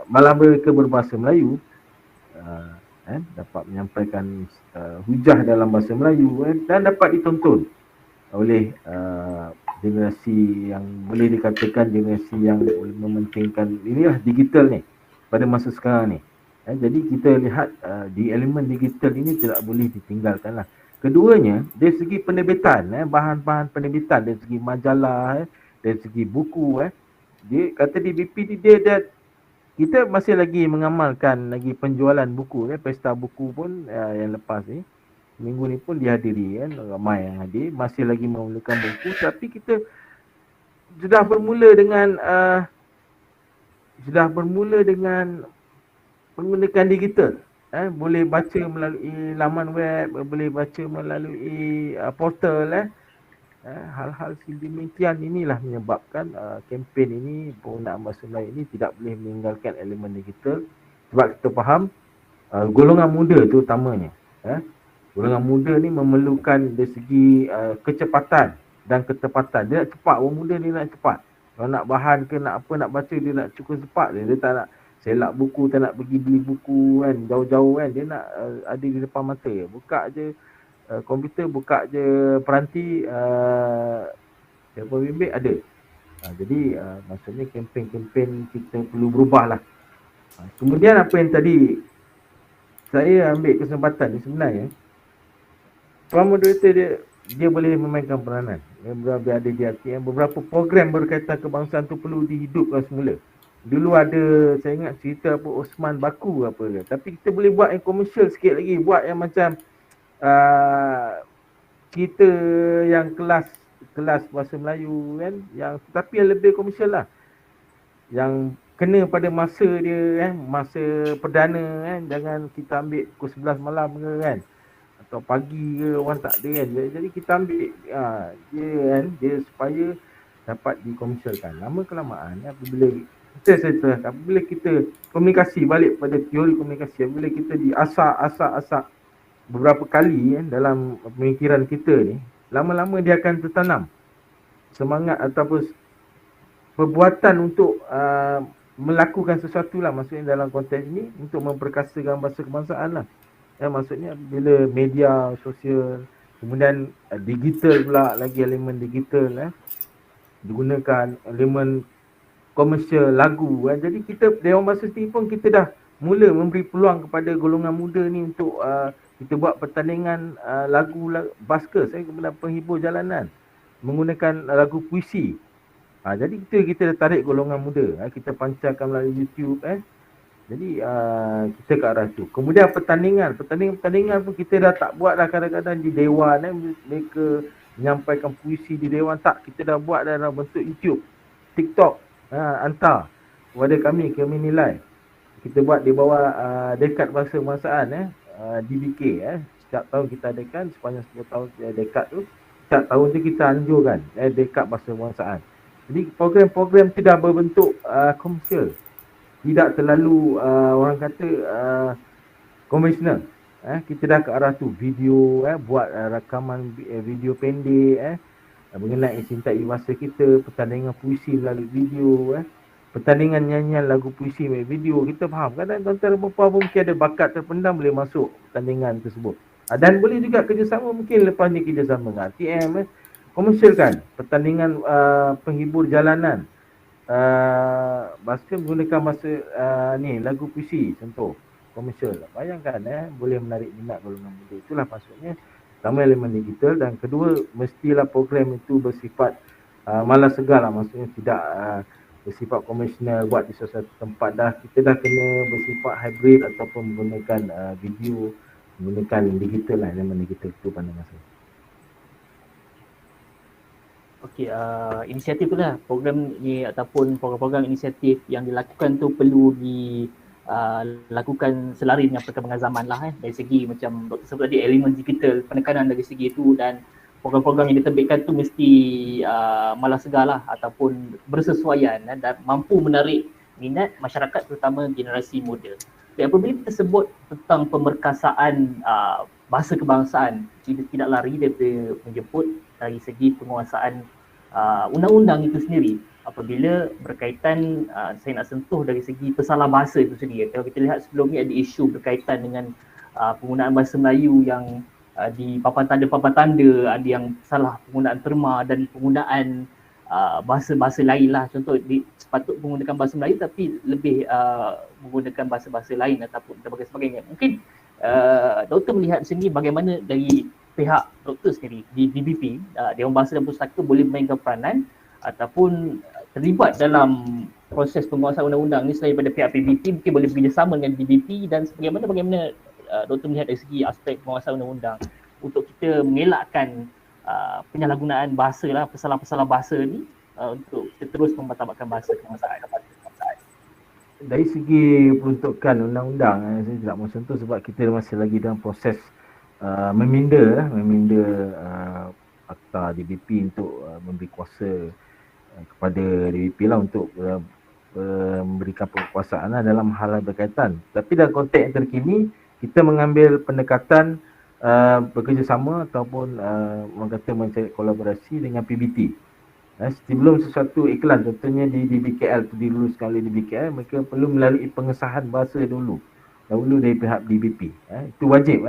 malah mereka berbahasa Melayu, dapat menyampaikan hujah dalam bahasa Melayu dan dapat ditonton oleh generasi yang boleh dikatakan generasi yang boleh mementingkan inilah digital ni pada masa sekarang ni. Jadi kita lihat di elemen digital ini tidak boleh ditinggalkan lah. Keduanya, dari segi penerbitan, bahan-bahan penerbitan, dari segi majalah, dari segi buku, dia kata di BPD dia kita masih lagi mengamalkan lagi penjualan buku, pesta buku pun yang lepas ni, minggu ni pun dihadiri ramai yang hadir, masih lagi memulakan buku, tapi kita sudah bermula dengan menggunakan digital. Boleh baca melalui laman web, boleh baca melalui portal. Hal-hal sedemikian inilah menyebabkan kempen ini, penggunaan bahasa Melayu ini tidak boleh meninggalkan elemen digital. Sebab kita faham golongan muda tu utamanya. Golongan muda ni memerlukan dari segi kecepatan dan ketepatan. Dia nak cepat, orang muda dia nak cepat. Kalau nak bahan ke nak apa, nak baca, dia nak cukup cepat. Dia tak nak selak buku, tak nak pergi beli buku kan, jauh-jauh kan. Dia nak ada di depan mata. Buka je komputer, buka je peranti, telefon bimbit ada. Jadi maksudnya kempen-kempen kita perlu berubah lah. Kemudian apa yang tadi saya ambil kesempatan ni sebenarnya, Puan Moderator dia boleh memainkan peranan. Biar ada di beberapa program berkaitan kebangsaan tu perlu dihidupkan semula. Dulu ada, saya ingat cerita apa Osman Baku apa ke. Tapi kita boleh buat yang komersial sikit lagi. Buat yang macam cerita yang kelas bahasa Melayu kan, yang tetapi yang lebih komersial lah. Yang kena pada masa dia masa perdana jangan kita ambil pukul 11 malam ke kan, atau pagi ke, orang tak ada kan. Jadi kita ambil dia supaya dapat dikomersialkan. Lama kelamaan apabila kita komunikasi balik pada teori komunikasi, apabila kita diasak beberapa kali dalam pemikiran kita ni, lama-lama dia akan tertanam semangat ataupun perbuatan untuk melakukan sesuatu lah, maksudnya dalam konteks ni untuk memperkasakan bahasa kebangsaan lah. Maksudnya bila media sosial, kemudian digital pula, lagi elemen digital digunakan elemen komersial lagu jadi kita Dewan Bahasa sendiri pun kita dah mula memberi peluang kepada golongan muda ni untuk kita buat pertandingan lagu basker, kemudian penghibur jalanan menggunakan lagu puisi. Jadi kita dah tarik golongan muda, kita pancarkan melalui YouTube Jadi kita ke arah tu. Kemudian pertandingan pun kita dah tak buat dah kadang-kadang di dewan mereka menyampaikan puisi di dewan, tak, kita dah buat dalam bentuk YouTube, TikTok, hantar kepada kami nilai. Kita buat di bawah Dekad Bahasa Kebangsaan DBK setiap tahun kita adakan sepanjang 10 tahun dekad tu. Setiap tahun tu kita anjurkan Dekad Bahasa Kebangsaan. Jadi program-program tidak berbentuk komersial, tidak terlalu orang kata konvensional. Kita dah ke arah tu, video buat rakaman video pendek mengenai cintai bahasa kita, pertandingan puisi melalui video, pertandingan nyanyian lagu puisi melalui video. Kita faham kadang tuan-tuan dan puan-puan mungkin ada bakat terpendam boleh masuk pertandingan tersebut. Dan boleh juga kerjasama, mungkin lepas ni kerjasama dengan RTM, komersialkan pertandingan penghibur jalanan, bahasa menggunakan bahasa ni lagu puisi contoh komersial. Bayangkan boleh menarik minat golongan muda. Itulah maksudnya, pertama elemen digital, dan kedua mestilah program itu bersifat malas segar lah, maksudnya tidak bersifat komersial buat di sesuatu tempat. Kita dah kena bersifat hybrid ataupun menggunakan video, menggunakan digital lah, elemen digital. Itu pandangan saya. Okey, inisiatif tu lah, program ni ataupun program-program inisiatif yang dilakukan tu perlu dilakukan selari dengan perkembangan zaman lah dari segi macam Dr. sebut tadi, elemen digital, penekanan dari segi itu, dan program-program yang diterbitkan tu mesti malas segar lah ataupun bersesuaian dan mampu menarik minat masyarakat terutama generasi muda. Dan apabila kita sebut tentang pemerkasaan bahasa kebangsaan, tidak lari daripada menjemput dari segi penguasaan undang-undang itu sendiri. Apabila berkaitan, saya nak sentuh dari segi pesalah bahasa itu sendiri. Kalau kita lihat sebelum ni ada isu berkaitan dengan penggunaan bahasa Melayu yang di papan tanda, ada yang salah penggunaan terma dan penggunaan bahasa-bahasa lain lah. Contoh, sepatut menggunakan bahasa Melayu tapi lebih menggunakan bahasa-bahasa lain ataupun sebagainya. Mungkin doktor melihat sendiri bagaimana dari pihak doktor sendiri di DBP, Dewan Bahasa dan Pustaka boleh memainkan peranan ataupun terlibat dalam proses penguasaan undang-undang ni selain daripada pihak PBT, mungkin boleh bekerjasama dengan DBP, dan bagaimana doktor melihat dari segi aspek penguasaan undang-undang untuk kita mengelakkan penyalahgunaan bahasa lah, pesalahan-pesalahan bahasa ni untuk kita terus mempertabatkan bahasa kebangsaan. Dari segi peruntukan undang-undang, saya tidak mahu sentuh sebab kita masih lagi dalam proses meminda akta DBP untuk memberi kuasa kepada DBP lah untuk memberikan penguasaan dalam hal berkaitan. Tapi dalam konteks yang terkini, kita mengambil pendekatan bekerjasama ataupun orang kata mencari kolaborasi dengan PBT. Sebelum sesuatu iklan, contohnya di DBKL tu diluluskan oleh DBKL, mereka perlu melalui pengesahan bahasa dahulu dari pihak DBP. Itu wajib.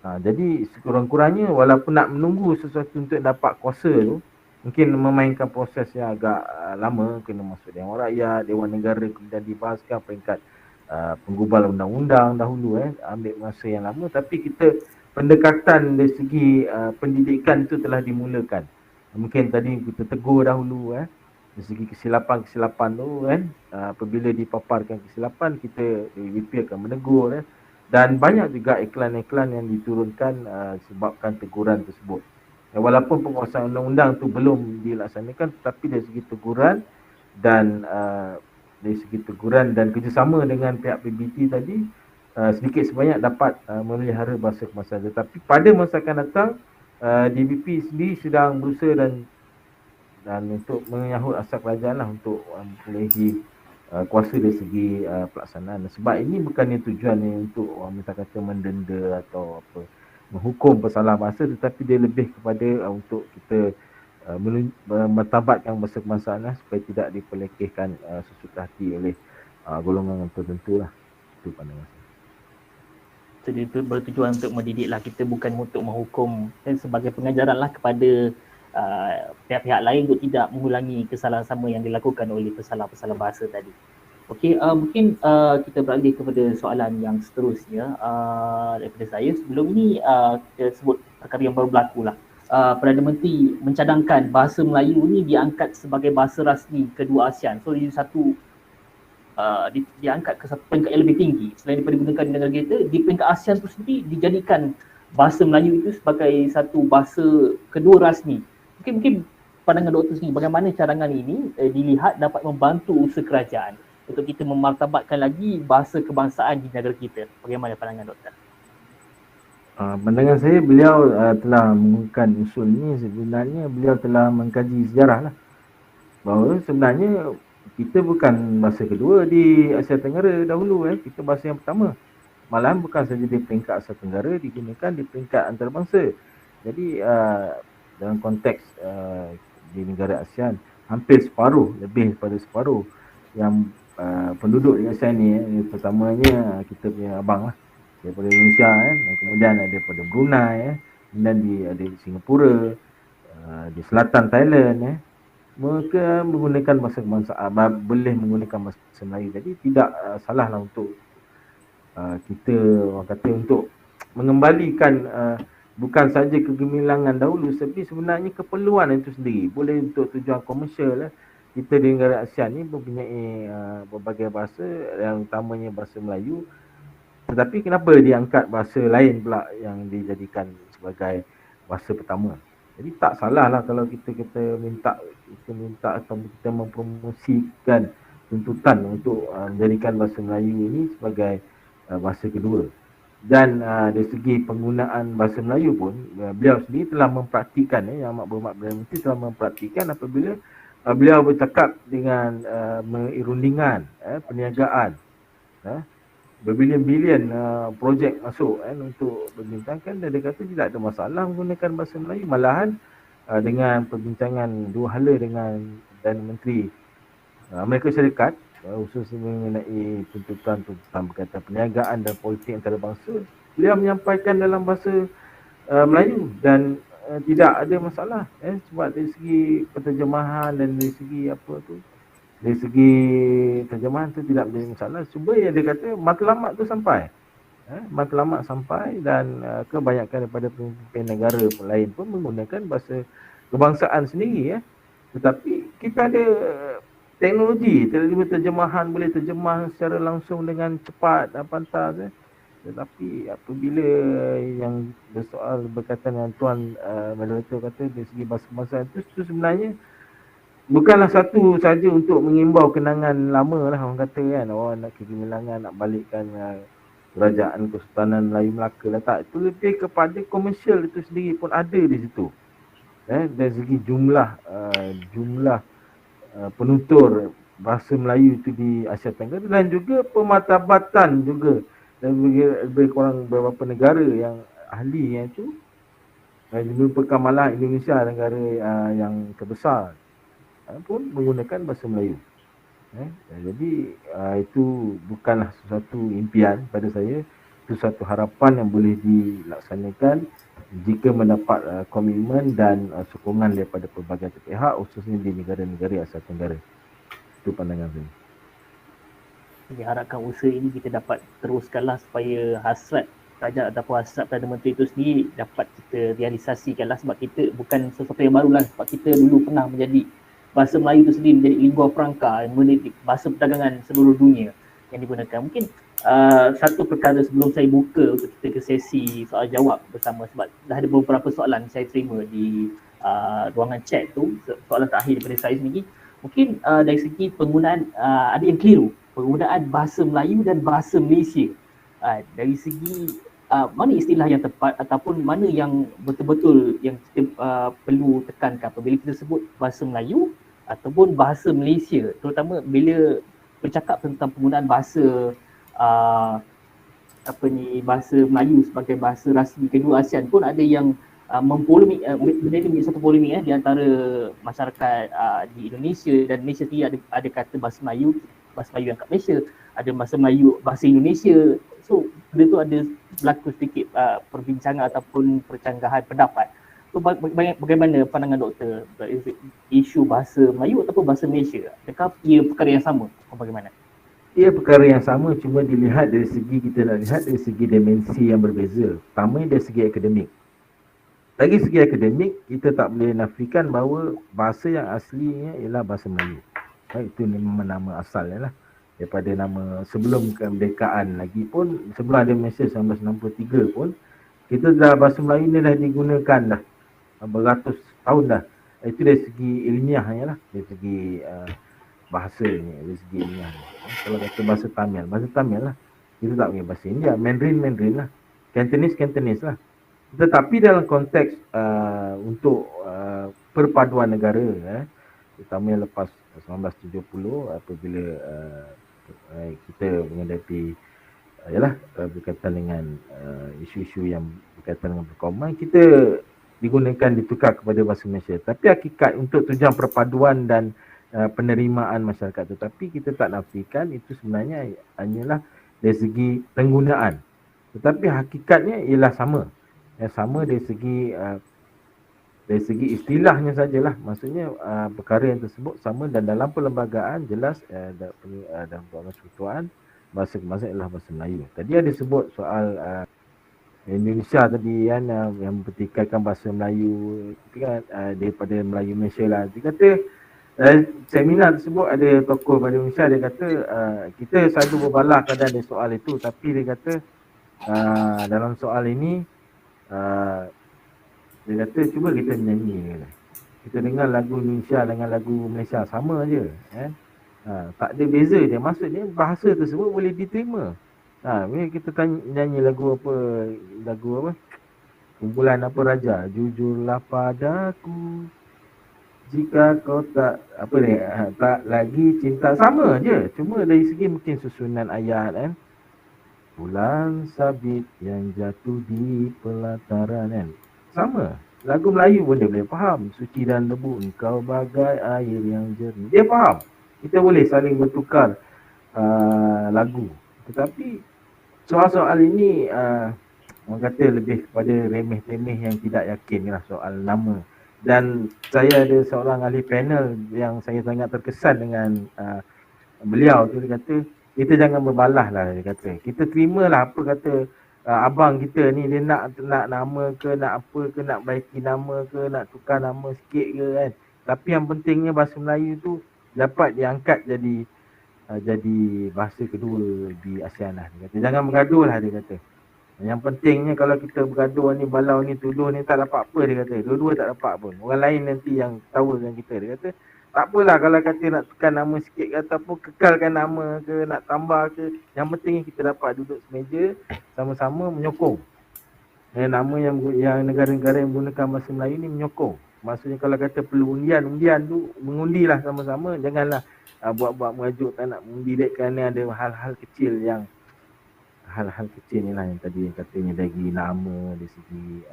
Jadi sekurang-kurangnya walaupun nak menunggu sesuatu untuk dapat kuasa tu, mungkin memainkan proses yang agak lama, kena masuk Dewan Rakyat, Dewan Negara, kemudian dibahaskan peringkat penggubal undang-undang dahulu, ambil masa yang lama. Tapi kita pendekatan dari segi pendidikan itu telah dimulakan. Mungkin tadi kita tegur dahulu dari segi kesilapan tu apabila dipaparkan kesilapan, kita DBP akan menegur dan banyak juga iklan-iklan yang diturunkan sebabkan teguran tersebut. Walaupun penguasaan undang-undang tu belum dilaksanakan, tetapi dari segi teguran dan kerjasama dengan pihak PBT tadi, sedikit sebanyak dapat memelihara bahasa kebangsaan. Tetapi pada masa akan datang, DBP sendiri sedang berusaha dan untuk menyahut asas kerajaan lah untuk memperolehi kuasa dari segi pelaksanaan. Sebab ini bukannya tujuannya untuk misalnya kata mendenda atau apa, menghukum pesalah bahasa, tetapi dia lebih kepada untuk kita mertabatkan bahasa kebangsaan supaya tidak dipelekehkan sesuka hati oleh golongan tertentu lah. Itu pandangan saya. Jadi itu bertujuan untuk mendidik lah, kita bukan untuk menghukum, dan sebagai pengajaran lah kepada pihak-pihak lain untuk tidak mengulangi kesalahan sama yang dilakukan oleh pesalah-pesalah bahasa tadi. Okey, mungkin kita beralih kepada soalan yang seterusnya daripada saya. Sebelum ini kita sebut perkara yang baru berlaku lah. Perdana Menteri mencadangkan bahasa Melayu ni diangkat sebagai bahasa rasmi kedua ASEAN. So ini satu diangkat ke satu peringkat yang lebih tinggi selain daripada digunakan di negara kita. Di peringkat ASEAN tu sendiri dijadikan bahasa Melayu itu sebagai satu bahasa kedua rasmi. Mungkin pandangan doktor sendiri, bagaimana cadangan ini dilihat dapat membantu usaha kerajaan untuk kita memartabatkan lagi bahasa kebangsaan di negara kita? Bagaimana pandangan doktor? Pandangan saya, beliau telah mengumumkan usul ini, sebenarnya beliau telah mengkaji sejarah lah, bahawa sebenarnya kita bukan bahasa kedua di Asia Tenggara dahulu, kita bahasa yang pertama. Malahan bukan saja di peringkat Asia Tenggara, digunakan di peringkat antarabangsa. Jadi dalam konteks di negara ASEAN, hampir separuh, lebih daripada separuh yang penduduk di ASEAN ni, pertamanya kita punya abang lah, daripada Indonesia kan, kemudian ada daripada Brunei kemudian ada di Singapura, di selatan Thailand mereka menggunakan bahasa kebangsaan, boleh menggunakan bahasa Melayu. Jadi tidak salahlah untuk kita orang kata untuk mengembalikan bukan saja kegemilangan dahulu, tapi sebenarnya keperluan itu sendiri. Boleh untuk tujuan komersial. Kita di negara ASEAN ni mempunyai berbagai bahasa, yang utamanya bahasa Melayu. Tetapi kenapa diangkat bahasa lain pula yang dijadikan sebagai bahasa pertama? Jadi tak salah lah kalau kita minta atau kita mempromosikan tuntutan untuk menjadikan bahasa Melayu ini sebagai bahasa kedua. Dan dari segi penggunaan bahasa Melayu pun beliau sendiri telah mempraktikkan, Yang Amat Berhormat Perdana Menteri telah mempraktikkan apabila beliau bercakap dengan merundingan perniagaan, berbilion-bilion projek masuk untuk berbintangkan, dan dia kata tidak ada masalah menggunakan bahasa Melayu. Malahan dengan perbincangan dua hala dengan Perdana Menteri Amerika Syarikat khususnya mengenai tuntutan berkaitan perniagaan dan politik antarabangsa, beliau menyampaikan dalam bahasa Melayu dan tidak ada masalah sebab dari segi penterjemahan dan dari segi dari segi terjemahan tu tidak menjadi masalah. Cuba yang dia kata matlamat tu sampai. Matlamat sampai dan kebanyakan daripada pemimpin negara lain pun menggunakan bahasa kebangsaan sendiri. Tetapi kita ada teknologi terjemahan, boleh terjemah secara langsung dengan cepat dan pantas. Tetapi apabila yang bersoal berkaitan dengan Tuan moderator kata dari segi bahasa kebangsaan itu sebenarnya bukanlah satu saja untuk mengimbau kenangan lama lah, orang kata kan, orang nak kegemilangan, nak balikkan kerajaan Kesultanan Melayu Melaka lah. Tak, itu lebih kepada komersial itu sendiri pun ada di situ. Dari segi jumlah penutur bahasa Melayu itu di Asia Tenggara, dan juga pemartabatan juga, dan lebih kurang beberapa negara yang ahli yang itu merupakan malah Indonesia negara yang terbesar pun menggunakan bahasa Melayu. Jadi itu bukanlah sesuatu impian pada saya, itu satu harapan yang boleh dilaksanakan jika mendapat komitmen dan sokongan daripada pelbagai pihak, khususnya di negara-negara Asia Tenggara. Itu pandangan saya. Diharapkan usaha ini kita dapat teruskanlah supaya hasrat kerajaan ataupun hasrat Perdana Menteri itu sendiri dapat kita realisasikanlah, sebab kita bukan sesuatu yang barulah, sebab kita dulu pernah menjadi bahasa Melayu itu sendiri menjadi lingua franca, bahasa perdagangan seluruh dunia yang digunakan. Mungkin satu perkara sebelum saya buka untuk kita ke sesi soal jawab bersama, sebab dah ada beberapa soalan saya terima di ruangan chat tu, soalan terakhir daripada saya sendiri. Mungkin dari segi penggunaan ada yang keliru, penggunaan bahasa Melayu dan bahasa Malaysia. Dari segi mana istilah yang tepat ataupun mana yang betul-betul yang kita perlu tekankan apabila kita sebut bahasa Melayu ataupun bahasa Malaysia, terutama bila bercakap tentang penggunaan bahasa bahasa Melayu sebagai bahasa rasmi kedua ASEAN pun ada yang mempolemik, menjadi satu polemik di antara masyarakat di Indonesia dan Malaysia sendiri. Ada kata bahasa Melayu yang kat Malaysia, ada bahasa Melayu bahasa Indonesia. So benda tu ada berlaku sedikit perbincangan ataupun percanggahan pendapat. So bagaimana pandangan doktor isu bahasa Melayu ataupun bahasa Malaysia? Adakah ia perkara yang sama atau bagaimana? Ia perkara yang sama, cuma dilihat dari segi, kita nak lihat dari segi dimensi yang berbeza. Pertama dari segi akademik. Dari segi akademik, kita tak boleh nafikan bahawa bahasa yang aslinya ialah bahasa Melayu. Itu memang nama asalnya lah. Daripada nama sebelum kemerdekaan lagi pun, sebelum ada Malaysia 1963 pun, kita dah bahasa Melayu ni dah digunakan dah beratus tahun dah. Itu dari segi ilmiahnya lah, dari segi bahasa ni, dari segi ilmiah. Kalau kata bahasa Tamil lah. Kita tak punya bahasa India, Mandarin lah, Cantonese lah. Tetapi dalam konteks untuk perpaduan negara, terutamanya lepas 1970 apabila kita menghadapi berkaitan dengan isu-isu yang berkaitan dengan perkauman, kita ditukar kepada bahasa Malaysia. Tapi hakikat untuk tujuan perpaduan dan penerimaan masyarakat, tetapi kita tak nafikan itu sebenarnya hanyalah dari segi penggunaan. Tetapi hakikatnya ialah sama. Sama dari segi istilahnya sajalah. Maksudnya perkara yang tersebut sama, dan dalam perlembagaan jelas dalam persekutuan bahasa kebangsaan ialah bahasa Melayu. Tadi ada sebut soal Indonesia tadi kan, yang mempertikaikan bahasa Melayu kan, daripada Melayu Malaysia lah. Dia kata seminar tersebut ada tokoh pada Indonesia, dia kata kita selalu berbalah kadang ada soal itu, tapi dia kata dalam soal ini dia kata cuba kita menyanyi, kita dengar lagu Indonesia dengan lagu Malaysia sama je kan. Tak ada beza dia, maksudnya bahasa tersebut boleh diterima. Bila kita nyanyi lagu apa, kumpulan apa Raja, jujurlah padaku jika kau tak tak lagi cinta, sama je, cuma dari segi mungkin susunan ayat kan. Bulan sabit yang jatuh di pelataran kan, sama. Lagu Melayu pun dia boleh faham. Suci dan lebu engkau bagai air yang jernih, dia faham. Kita boleh saling bertukar lagu. Tetapi soal-soal ini orang kata lebih kepada remeh-temeh yang tidak yakin lah soal nama. Dan saya ada seorang ahli panel yang saya sangat terkesan dengan beliau tu. Dia kata kita jangan berbalah lah, dia kata. Kita terimalah apa kata abang kita ni, dia nak nama ke, nak apa ke, nak baiki nama ke, nak tukar nama sikit ke kan. Tapi yang pentingnya bahasa Melayu tu dapat diangkat jadi bahasa kedua di ASEAN lah, dia kata. Jangan bergaduh lah, dia kata. Yang pentingnya kalau kita bergaduh ni, balau ni, tuduh ni, tak dapat apa, dia kata. Dua-dua tak dapat pun. Orang lain nanti yang tahu dengan kita, dia kata. Tak apalah kalau kata nak tukar nama sikit ke, ataupun kekalkan nama ke, nak tambah ke. Yang pentingnya kita dapat duduk semeja sama-sama menyokong. Nama yang negara-negara yang menggunakan bahasa Melayu ni menyokong. Maksudnya kalau kata perlu undian tu mengundilah sama-sama. Janganlah buat-buat merajuk tak nak mengundi dek, kerana ada hal-hal kecil ni lah yang tadi yang katanya dari nama, dari segi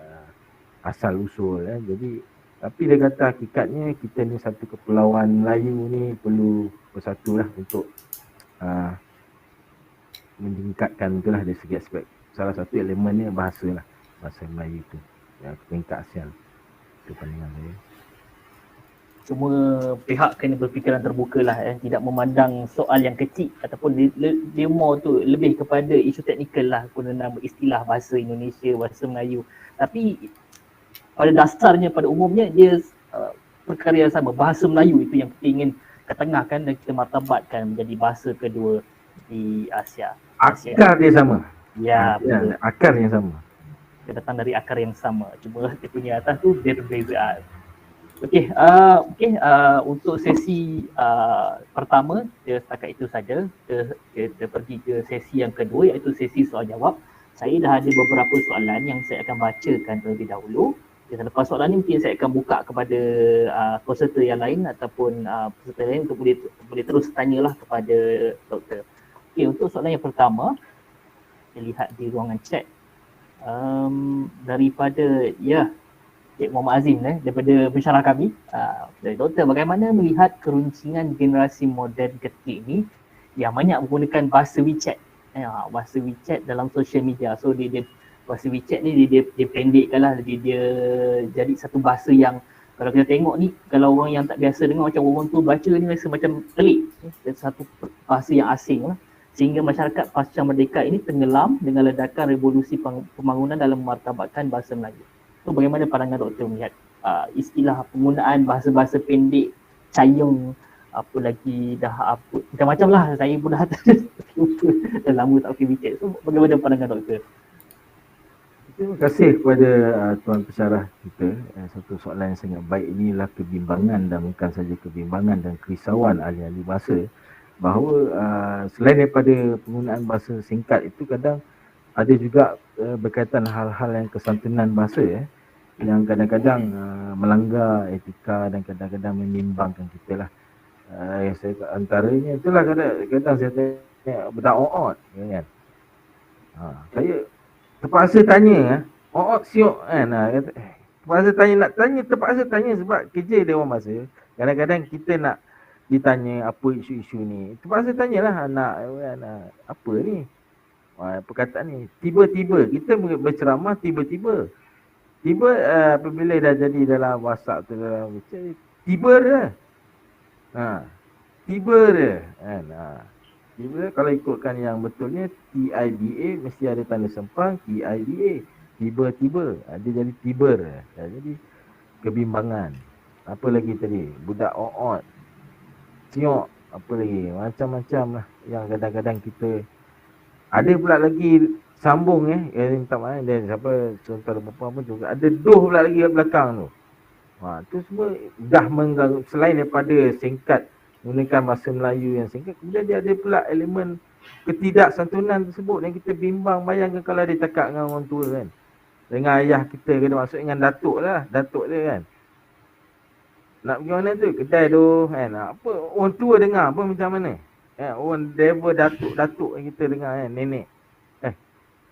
asal usul Jadi tapi dia kata hakikatnya kita ni satu kepulauan Melayu ni perlu bersatu lah untuk meningkatkan itulah dari segi aspek. Salah satu elemennya bahasa lah, bahasa Melayu tu peringkat ASEAN. Itu pandangan saya. Semua pihak kena berfikiran terbuka lah, tidak memandang soal yang kecil ataupun demo tu lebih kepada isu teknikal lah, guna nama istilah bahasa Indonesia, bahasa Melayu. Tapi pada dasarnya, pada umumnya dia perkara yang sama. Bahasa Melayu itu yang kita ingin ketengahkan dan kita martabatkan menjadi bahasa kedua di Asia. Akar dia sama. Ya, betul. Akar yang sama. Dia datang dari akar yang sama. Cuma dia punya atas tu dia berbeza. Okey, untuk sesi pertama dia setakat itu saja. Kita pergi ke sesi yang kedua, iaitu sesi soal jawab. Saya dah ada beberapa soalan yang saya akan bacakan terlebih dahulu. Selepas soalan ni mungkin saya akan buka kepada peserta yang lain ataupun peserta lain untuk boleh terus tanyalah kepada doktor. Okey, untuk soalan yang pertama, saya lihat di ruangan chat daripada Cik Muhammad Azim daripada pensyarah kami. Doktor, bagaimana melihat keruncingan generasi moden ketika ini yang banyak menggunakan bahasa WeChat? Bahasa WeChat dalam social media. So dia bahasa WeChat ni dia pendekkan lah, dia jadi satu bahasa yang kalau kita tengok ni, kalau orang yang tak biasa dengar, macam orang tu baca ni rasa macam pelik. Dia satu bahasa yang asing lah. Sehingga masyarakat pasca merdeka ini tenggelam dengan ledakan revolusi pembangunan dalam memartabatkan bahasa Melayu. So bagaimana pandangan doktor melihat istilah penggunaan bahasa-bahasa pendek, cayung, apa lagi macam-macam lah. Saya pun dah lama tak pakai WeChat. So bagaimana pandangan doktor? Terima kasih kepada tuan pensyarah kita. Satu soalan yang sangat baik. Inilah kebimbangan, dan bukan saja kebimbangan dan kerisauan ahli-ahli bahasa, bahawa selain daripada penggunaan bahasa singkat itu, kadang ada juga berkaitan hal-hal yang kesantunan bahasa yang kadang-kadang melanggar etika dan kadang-kadang membimbangkan kita lah. Antaranya itulah kadang-kadang saya tanya berdakwat kan. Saya terpaksa tanya, siok kan. Terpaksa tanya, nak tanya, terpaksa tanya sebab kerja dia orang bahasa. Kadang-kadang kita nak ditanya apa isu-isu ni, terpaksa tanyalah anak apa ni. Perkataan ni tiba-tiba kita berceramah tiba-tiba. Tiba apabila dah jadi dalam WhatsApp tu dalam tiba dia. Tiba dia kan. Tiba kalau ikutkan yang betulnya TIBA mesti ada tanda sempang TIBA. Tiba-tiba. Dia jadi tiba dia. Jadi kebimbangan. Apa lagi tadi? Budak oot. Siok. Apa lagi? Macam-macam lah yang kadang-kadang kita ada pula lagi sambung yang minta maaf dan siapa contoh perempuan pun juga ada doh pula lagi kat belakang tu. Tu semua dah mengganggu selain daripada singkat menggunakan bahasa Melayu yang singkat, kemudian dia ada pula elemen ketidaksantunan tersebut yang kita bimbang. Bayangkan kalau dia cakap dengan orang tua kan, dengan ayah kita kena maksud dengan datuk lah, datuk dia kan. Nak pergi mana tu? Kedai tu kan. Apa orang tua dengar pun macam mana? Orang deva datuk-datuk yang kita dengar kan, nenek.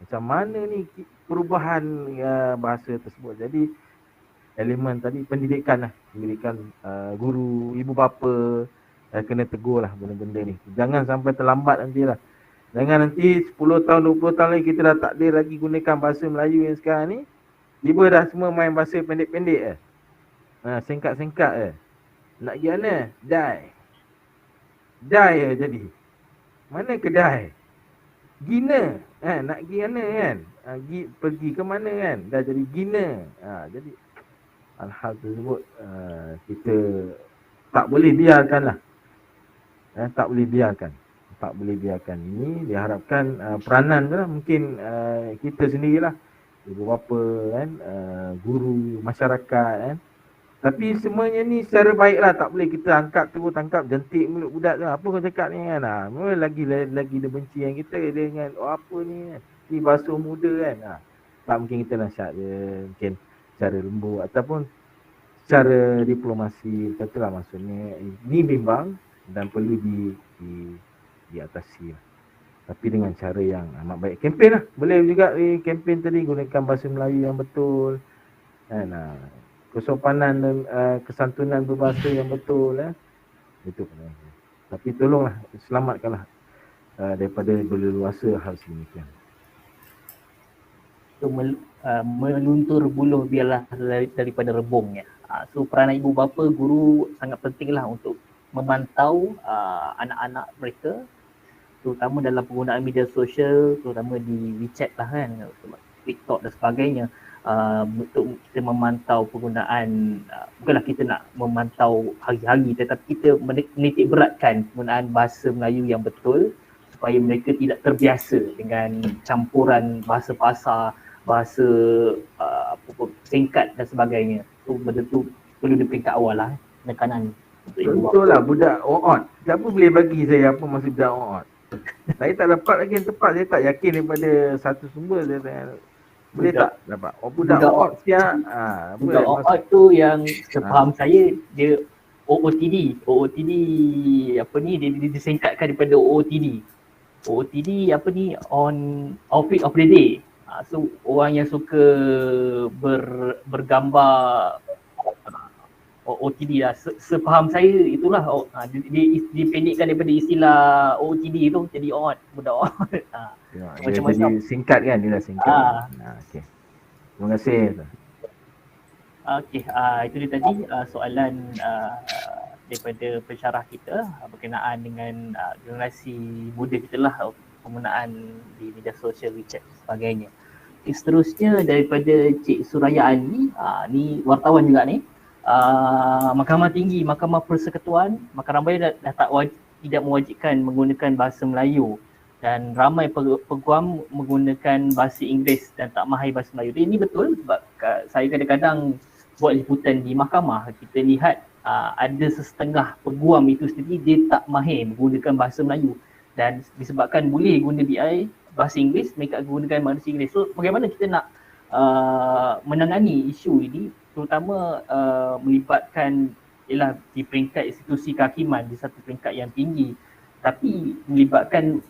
Macam mana ni perubahan bahasa tersebut. Jadi elemen tadi pendidikan lah. Pendidikan guru, ibu bapa kena tegur lah benda-benda ni. Jangan sampai terlambat nanti lah. Jangan nanti 10 tahun, 20 tahun lagi kita dah tak ada lagi gunakan bahasa Melayu yang sekarang ni. Tiba dah semua main bahasa pendek-pendek singkat-singkat Nak pergi mana? Die jadi. Mana kedai? Gina. Nak pergi mana kan? Pergi ke mana kan? Dah jadi gina. Jadi hal-hal tersebut kita tak boleh biarkan lah. Tak boleh biarkan. Ini diharapkan peranan tu lah. Mungkin kita sendirilah. Ibu bapa kan, guru, masyarakat kan. Tapi semuanya ni secara baik lah. Tak boleh kita tangkap jentik mulut budak tu. Apa kau cakap ni kan? Lagi dia benci yang kita dengan apa ni kan? Ni basuh muda kan. Tak mungkin kita nasihat dia. Mungkin secara lembut ataupun secara diplomasi. Katalah maksudnya ini bimbang dan perlu diatasi lah. Tapi dengan cara yang amat baik. Kempen lah. Boleh juga kempen tadi gunakan bahasa Melayu yang betul. Kan? Kesopanan dan kesantunan berbahasa yang betul itu. Tapi tolonglah selamatkanlah daripada berleluasa hal sedemikian. So meluntur buluh biarlah daripada rebungnya. So peranan ibu bapa, guru sangat pentinglah untuk memantau anak-anak mereka, terutama dalam penggunaan media sosial, terutama di WeChat lah kan, TikTok dan sebagainya. Untuk kita memantau penggunaan, bukanlah kita nak memantau hari-hari, tetapi kita menitik beratkan penggunaan bahasa Melayu yang betul supaya mereka tidak terbiasa dengan campuran bahasa pasar, bahasa singkat dan sebagainya. So benda tu perlu di peringkat awal lah, penekanan. Betul lah budak oot. Siapa boleh bagi saya apa maksud budak oot? Saya tak dapat lagi yang tepat. Saya tak yakin daripada satu sumber saya boleh budak, tak dapat? Budak oot siap. Budak oot tu yang sepaham saya dia OOTD. OOTD apa ni, dia disingkatkan daripada OOTD. OOTD apa ni, on outfit of the day. So orang yang suka bergambar OOTD lah. Sepaham saya itulah dipendekkan daripada istilah OOTD tu jadi oot, budak oot. Macam-macam. Jadi singkat kan, dia dah singkat. Okey. Terima kasih. Okey, itu dia tadi soalan daripada pensyarah kita berkenaan dengan generasi muda kita lah, penggunaan di media sosial, WeChat dan sebagainya. Seterusnya daripada Cik Suraya Ali, ni wartawan juga ni. Mahkamah Tinggi, Mahkamah Persekutuan, Mahkamah Raya dah tidak mewajibkan menggunakan bahasa Melayu dan ramai peguam menggunakan bahasa Inggeris dan tak mahir bahasa Melayu. Ini betul sebab saya kadang-kadang buat liputan di mahkamah, kita lihat ada sesetengah peguam itu sendiri dia tak mahir menggunakan bahasa Melayu dan disebabkan boleh guna BI bahasa Inggeris, mereka gunakan bahasa Inggeris. So bagaimana kita nak menangani isu ini, terutama melibatkan ialah di peringkat institusi kehakiman, di satu peringkat yang tinggi, tapi melibatkan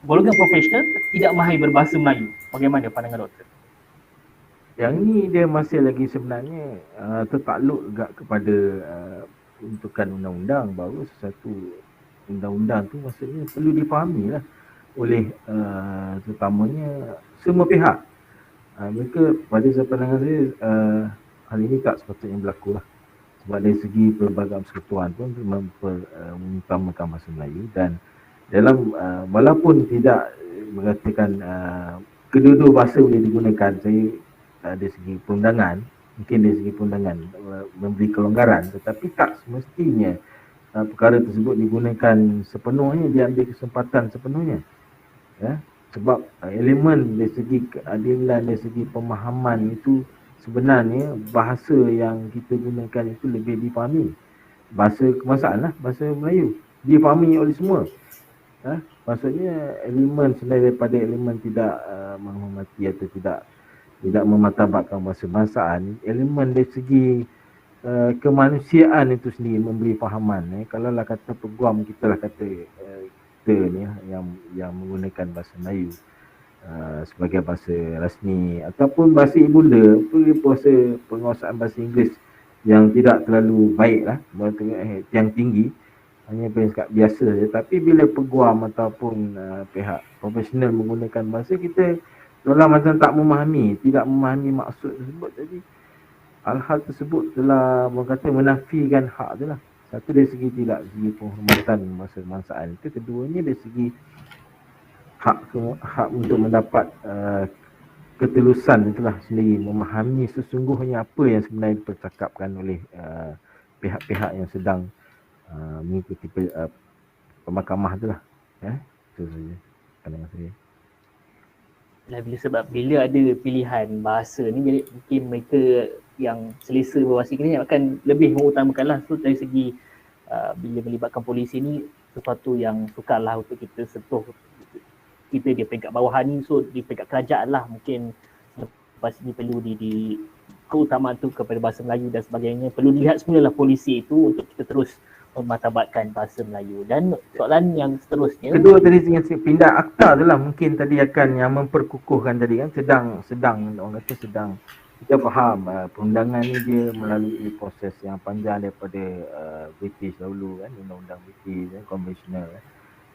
golongan profesional tidak mahir berbahasa Melayu. Bagaimana pandangan doktor? Yang ni dia masih lagi sebenarnya tertakluk juga kepada peruntukan undang-undang. Bahawa sesuatu undang-undang tu maksudnya perlu difahami lah oleh terutamanya semua pihak. Mereka pada pandangan saya hal ini tak sepatutnya berlaku lah. Sebab dari segi pelbagai persekutuan pun mengutamakan bahasa Melayu, dan dalam walaupun tidak mengatakan kedua-dua bahasa boleh digunakan, saya dari segi perundangan, mungkin dari segi perundangan memberi kelonggaran, tetapi tak semestinya perkara tersebut digunakan sepenuhnya, diambil kesempatan sepenuhnya, ya. Sebab elemen dari segi keadilan, dari segi pemahaman itu sebenarnya bahasa yang kita gunakan itu lebih difahami. Bahasa kebangsaan lah, bahasa Melayu difahami oleh semua. Maksudnya elemen selain daripada elemen tidak menghormati atau tidak memartabatkan bahasa kebangsaan, elemen dari segi kemanusiaan itu sendiri memberi fahaman. Kalau lah kata peguam, kita lah kata kita ni yang menggunakan bahasa Melayu sebagai bahasa rasmi ataupun bahasa ibunda, bahasa penguasaan bahasa Inggeris yang tidak terlalu baik lah, yang tinggi, hanya peringkat biasa je. Tapi bila peguam ataupun pihak profesional menggunakan bahasa, kita seolah macam tak memahami, tidak memahami maksud tersebut. Jadi hal-hal tersebut telah berkata menafikan hak tu lah. Satu dari segi tidak segi penghormatan bahasa kebangsaan itu, keduanya dari segi hak untuk mendapat ketelusan itulah sendiri, memahami sesungguhnya apa yang sebenarnya dipercakapkan oleh pihak-pihak yang sedang mengikuti pemakaman tu lah. Itu saja pandangan saya. Bila ada pilihan bahasa ni, jadi mungkin mereka yang selesa berbahasa Inggeris akan lebih mengutamakanlah. So dari segi bila melibatkan polisi ni, sesuatu yang sukarlah untuk kita sentuh. Kita di peringkat bawahan ni, so di peringkat kerajaan lah mungkin lepas ni perlu di keutamaan tu kepada bahasa Melayu dan sebagainya. Perlu dilihat semula lah polisi itu untuk kita terus memartabatkan bahasa Melayu. Dan soalan yang seterusnya, kedua tadi dengan pindah akta tu lah, mungkin tadi akan yang memperkukuhkan tadi kan, sedang orang kata sedang, kita faham perundangan ni dia melalui proses yang panjang daripada British dahulu kan, undang-undang British konvensional kan.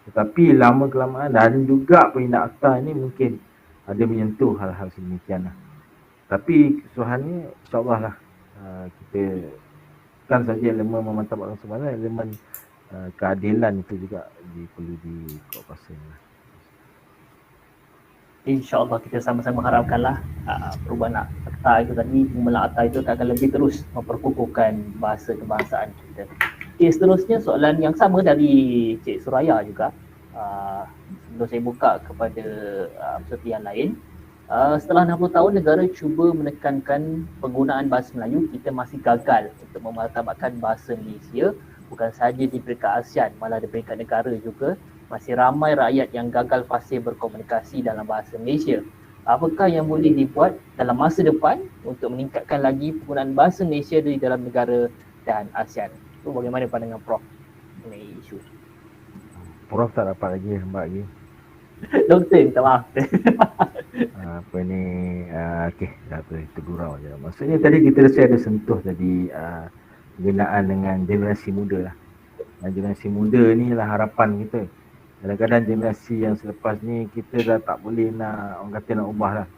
Tetapi lama kelamaan dan juga pindah akta ni mungkin ada menyentuh hal-hal sedemikian lah. Tapi kesusahannya insyaAllah lah kita kan saja elemen memartabatkan sebenarnya, elemen keadilan itu juga perlu dikuatkan lah. InsyaAllah kita sama-sama harapkanlah perubahan akta itu tadi, pengumuman akta itu akan lebih terus memperkukuhkan bahasa kebangsaan kita. Okay, seterusnya soalan yang sama dari Cik Suraya juga. Sebelum saya buka kepada peserta yang lain. Setelah 60 tahun negara cuba menekankan penggunaan bahasa Melayu, kita masih gagal untuk memartabatkan bahasa Malaysia. Bukan sahaja di peringkat ASEAN, malah di peringkat negara juga. Masih ramai rakyat yang gagal fasih berkomunikasi dalam bahasa Malaysia. Apakah yang boleh dibuat dalam masa depan untuk meningkatkan lagi penggunaan bahasa Malaysia di dalam negara dan ASEAN? So, bagaimana pandangan Prof mengenai isu? Prof tak dapat lagi, nampak lagi. Doktor, minta maaf. Apa ni, okey, dah tergurau je. Maksudnya tadi kita rasa ada sentuh tadi penggunaan dengan generasi muda lah. Generasi muda ni lah harapan kita. Kadang-kadang generasi yang selepas ni kita dah tak boleh nak, orang kata nak ubah lah.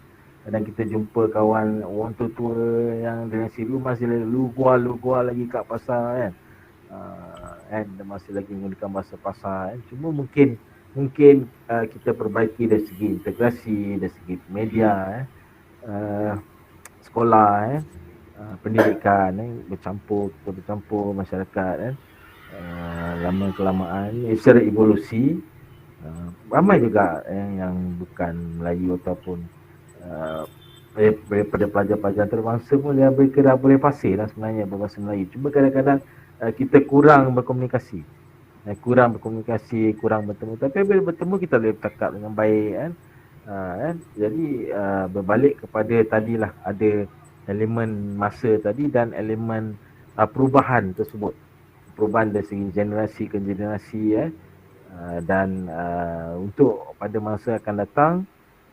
Kadang kita jumpa kawan orang tua-tua yang generasi dulu masih lu gua lagi kat pasar kan. Dia masih lagi menggunakan bahasa pasar kan. Cuma mungkin kita perbaiki dari segi integrasi, dari segi media, sekolah, pendidikan, kita bercampur masyarakat kan. Lama kelamaan secara evolusi ramai juga yang bukan Melayu ataupun daripada pelajar-pelajar antarabangsa pun yang mereka dah boleh fasih lah sebenarnya berbahasa Melayu. Cuma kadang-kadang kita kurang berkomunikasi, kurang bertemu. Tapi bila bertemu kita boleh bercakap dengan baik kan. Jadi berbalik kepada tadilah, ada elemen masa tadi dan elemen perubahan tersebut, perubahan dari segi generasi ke generasi dan untuk pada masa akan datang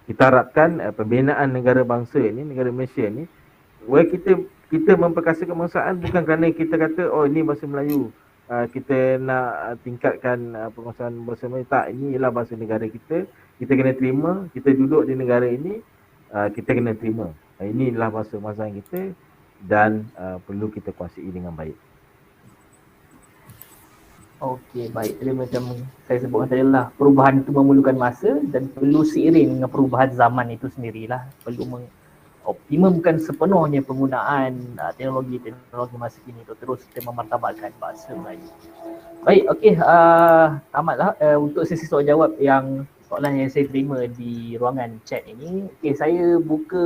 kita harapkan pembinaan negara bangsa ni, negara Malaysia ni, kita memperkasa kebangsaan bukan kerana kita kata oh ini bahasa Melayu, kita nak tingkatkan penguasaan bahasa Melayu. Tak, ini ialah bahasa negara kita. Kita kena terima, kita duduk di negara ini, kita kena terima. Ini adalah bahasa kebangsaan kita dan perlu kita kuasai dengan baik. Okey, baik. Jadi macam saya sebutkan tadi lah, perubahan itu memerlukan masa dan perlu seiring dengan perubahan zaman itu sendirilah. Perlu mengoptimumkan sepenuhnya penggunaan teknologi masa kini untuk terus kita memartabatkan bahasa Melayu. Baik, okey. Tamatlah untuk sesi soal jawab soalan yang saya terima di ruangan chat ini. Okey, saya buka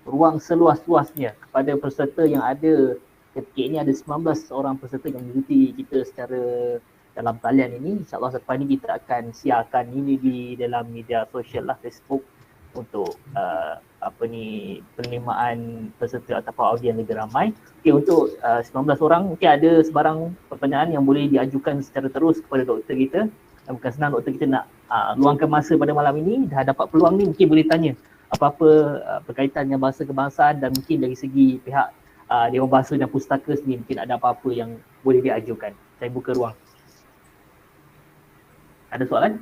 ruang seluas-luasnya kepada peserta yang ada. Ketika ini ada 19 orang peserta yang mengikuti kita secara dalam talian ini. InsyaAllah selepas ini kita akan siarkan ini di dalam media sosial lah, Facebook, untuk penerimaan peserta ataupun audiens lebih ramai. Okey, untuk 19 orang, mungkin ada sebarang pertanyaan yang boleh diajukan secara terus kepada doktor kita. Bukan senang doktor kita nak luangkan masa pada malam ini. Dah dapat peluang ni, mungkin boleh tanya apa-apa berkaitan dengan bahasa kebangsaan, dan mungkin dari segi pihak Dewan Bahasa dan Pustaka sendiri mungkin ada apa-apa yang boleh diajukan. Saya buka ruang. Ada soalan?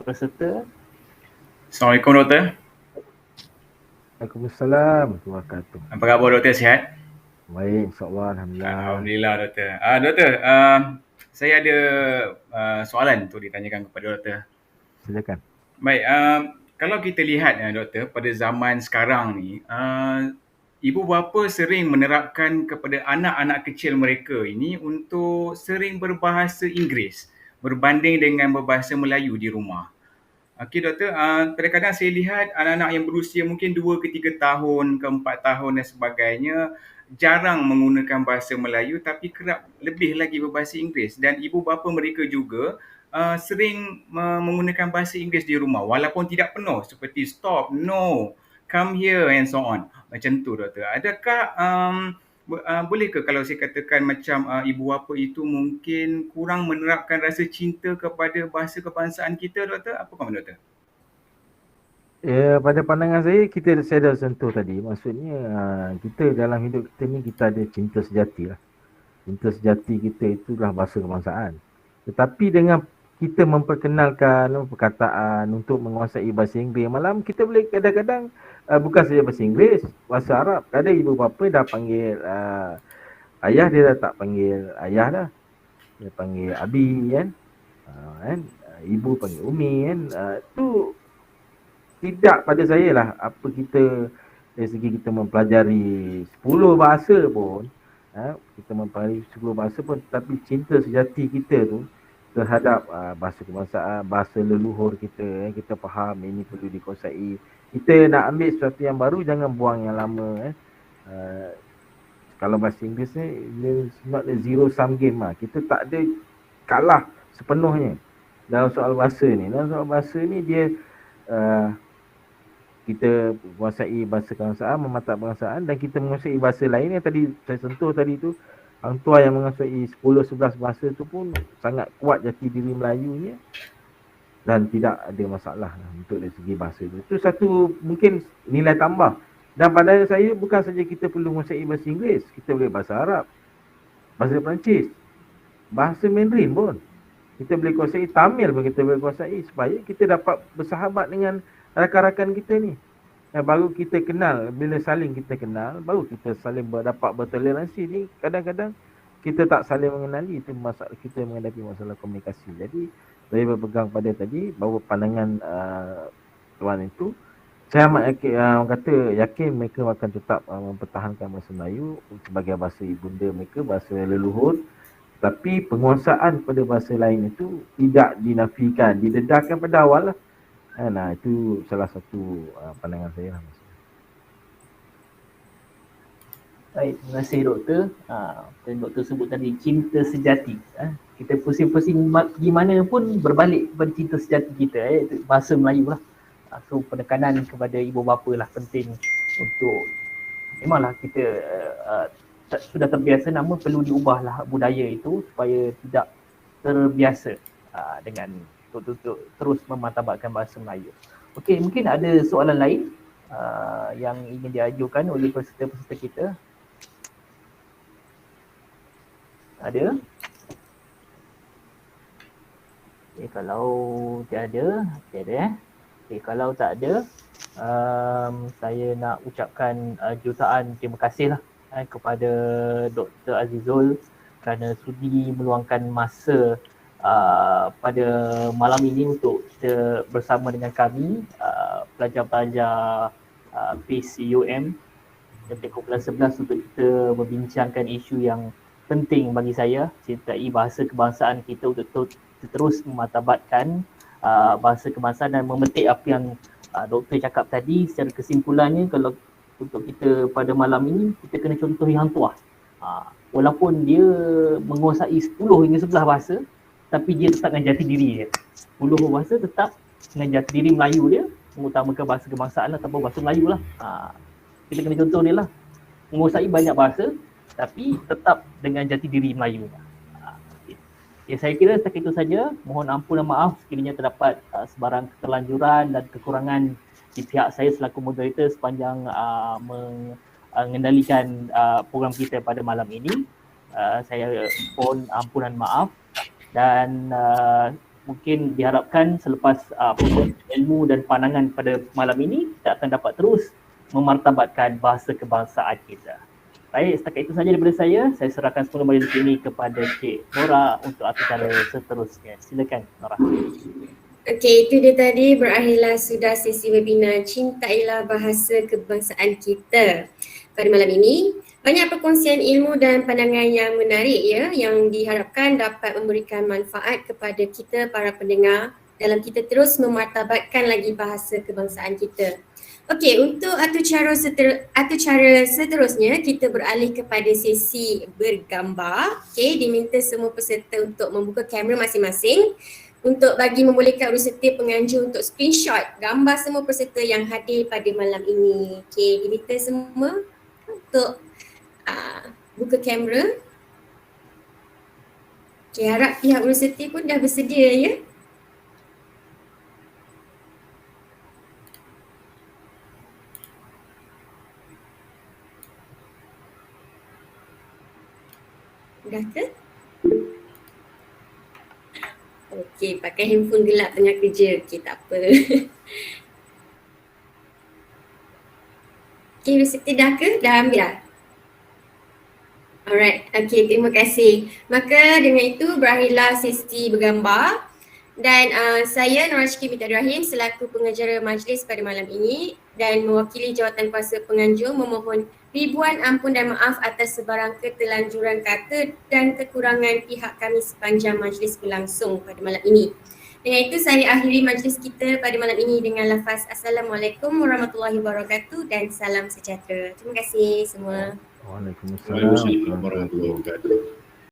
Peserta. Assalamualaikum doktor. Waalaikumsalam warahmatullahi wabarakatuh. Apa khabar doktor, sihat? Baik, insyaAllah. Alhamdulillah. Alhamdulillah doktor. Doktor, saya ada soalan untuk ditanyakan kepada doktor. Silakan. Baik, kalau kita lihat doktor, pada zaman sekarang ni, ibu bapa sering menerapkan kepada anak-anak kecil mereka ini untuk sering berbahasa Inggeris berbanding dengan berbahasa Melayu di rumah. Okey doktor, kadang-kadang saya lihat anak-anak yang berusia mungkin 2 ke 3 tahun ke 4 tahun dan sebagainya jarang menggunakan bahasa Melayu tapi kerap lebih lagi berbahasa Inggeris, dan ibu bapa mereka juga sering menggunakan bahasa Inggeris di rumah walaupun tidak penuh, seperti stop, no, come here and so on. Macam tu doktor. Adakah boleh ke kalau saya katakan macam ibu bapa itu mungkin kurang menerapkan rasa cinta kepada bahasa kebangsaan kita doktor? Apa komen doktor? Ya, pada pandangan saya dah sentuh tadi. Maksudnya kita dalam hidup kita ni kita ada cinta sejati lah. Cinta sejati kita itulah bahasa kebangsaan. Tetapi dengan kita memperkenalkan perkataan untuk menguasai bahasa Inggeris, malam kita boleh kadang-kadang bukan saja bahasa Inggeris, bahasa Arab. Kadang ibu bapa dah panggil ayah, dia dah tak panggil ayah dah. Dia panggil abi kan. Ibu panggil umi kan. Tu tidak pada saya lah. Apa kita dari segi kita mempelajari 10 bahasa pun, kita mempelajari 10 bahasa pun, tapi cinta sejati kita tu terhadap bahasa kebangsaan, bahasa leluhur kita, kita faham ini perlu dikuasai. Kita nak ambil sesuatu yang baru, jangan buang yang lama. Kalau bahasa Inggeris ni, not a zero sum game lah. Kita tak ada kalah sepenuhnya dalam soal bahasa ni. Dalam soal bahasa ni dia kita menguasai bahasa kebangsaan, memantap kebangsaan, dan kita menguasai bahasa lain yang tadi saya sentuh tadi tu. Orang tua yang menguasai 10-11 bahasa tu pun sangat kuat jati diri Melayunya dan tidak ada masalah untuk dari segi bahasa tu. Itu satu mungkin nilai tambah. Dan pada saya bukan saja kita perlu menguasai bahasa Inggeris, kita boleh bahasa Arab, bahasa Perancis, bahasa Mandarin pun. Kita boleh kuasai, Tamil pun kita boleh kuasai supaya kita dapat bersahabat dengan rakan-rakan kita ni. Baru kita kenal, bila saling kita kenal, baru kita saling dapat bertoleransi ni. Kadang-kadang kita tak saling mengenali, itu masalah kita menghadapi masalah komunikasi. Jadi saya berpegang pada tadi bahawa pandangan tuan itu, saya amat yakin, kata yakin mereka akan tetap mempertahankan bahasa Melayu sebagai bahasa ibunda mereka, bahasa leluhur. Tapi penguasaan pada bahasa lain itu tidak dinafikan, didedahkan pada awal lah. Nah, itu salah satu pandangan saya lah. Baik, terima kasih doktor. Dan doktor sebut tadi cinta sejati. Kita pusing-pusing gimana pun berbalik kepada cinta sejati kita. Itu bahasa Melayu lah. So penekanan kepada ibu bapa lah penting untuk, memanglah kita sudah terbiasa, namun perlu diubahlah budaya itu supaya tidak terbiasa dengan untuk terus memartabatkan bahasa Melayu. Okey, mungkin ada soalan lain yang ingin diajukan oleh peserta-peserta kita. Ada? Okay, kalau tiada, okay, kalau tak ada, saya nak ucapkan jutaan terima kasih lah kepada Dr. Azizul kerana sudi meluangkan masa pada malam ini untuk kita bersama dengan kami pelajar-pelajar PACE UM dan kumpulan 11 untuk kita membincangkan isu yang penting bagi saya, cintai bahasa kebangsaan kita untuk terus memartabatkan bahasa kebangsaan dan memetik apa yang doktor cakap tadi. Secara kesimpulannya, kalau untuk kita pada malam ini, kita kena contohi Hang Tuah. Walaupun dia menguasai 10 hingga 11 bahasa, tapi dia tetap dengan jati diri dia. 10 bahasa tetap dengan jati diri Melayu dia, mengutamakan bahasa kebangsaan ataupun bahasa Melayu lah. Kita kena contoh dia lah. Menguasai banyak bahasa, tapi tetap dengan jati diri Melayu. Ya, saya kira setakat itu saja. Mohon ampun dan maaf sekiranya terdapat sebarang keterlanjuran dan kekurangan di pihak saya selaku moderator sepanjang mengendalikan program kita pada malam ini. Saya mohon ampun dan maaf, dan mungkin diharapkan selepas ilmu dan pandangan pada malam ini, kita akan dapat terus memartabatkan bahasa kebangsaan kita. Baik, setakat itu saja daripada saya. Saya serahkan semula majlis ini kepada Cik Nora untuk acara seterusnya. Silakan, Nora. Okey, itu dia tadi, berakhirlah sudah sesi webinar Cintailah Bahasa Kebangsaan Kita pada malam ini. Banyak perkongsian ilmu dan pandangan yang menarik ya, yang diharapkan dapat memberikan manfaat kepada kita para pendengar dalam kita terus memartabatkan lagi bahasa kebangsaan kita. Okey, untuk atur cara seterusnya kita beralih kepada sesi bergambar. Okey, diminta semua peserta untuk membuka kamera masing-masing untuk bagi membolehkan urusanti penganjur untuk screenshot gambar semua peserta yang hadir pada malam ini. Okey, diminta semua untuk buka kamera. Okey, harap pihak urusanti pun dah bersedia ya. Dah ke? Okey, pakai handphone gelap tengah kerja. Okey, tak apa. Okey, resiti dah ke? Dah ambil dah? Alright, okey, terima kasih. Maka dengan itu berakhirlah sesi bergambar. Dan saya Nora Shiki Binti Rahim selaku pengacara majlis pada malam ini dan mewakili jawatan kuasa penganjur memohon ribuan ampun dan maaf atas sebarang keterlanjuran kata dan kekurangan pihak kami sepanjang majlis berlangsung pada malam ini. Dengan itu saya akhiri majlis kita pada malam ini dengan lafaz Assalamualaikum warahmatullahi wabarakatuh dan salam sejahtera. Terima kasih semua. Waalaikumsalam warahmatullahi wabarakatuh.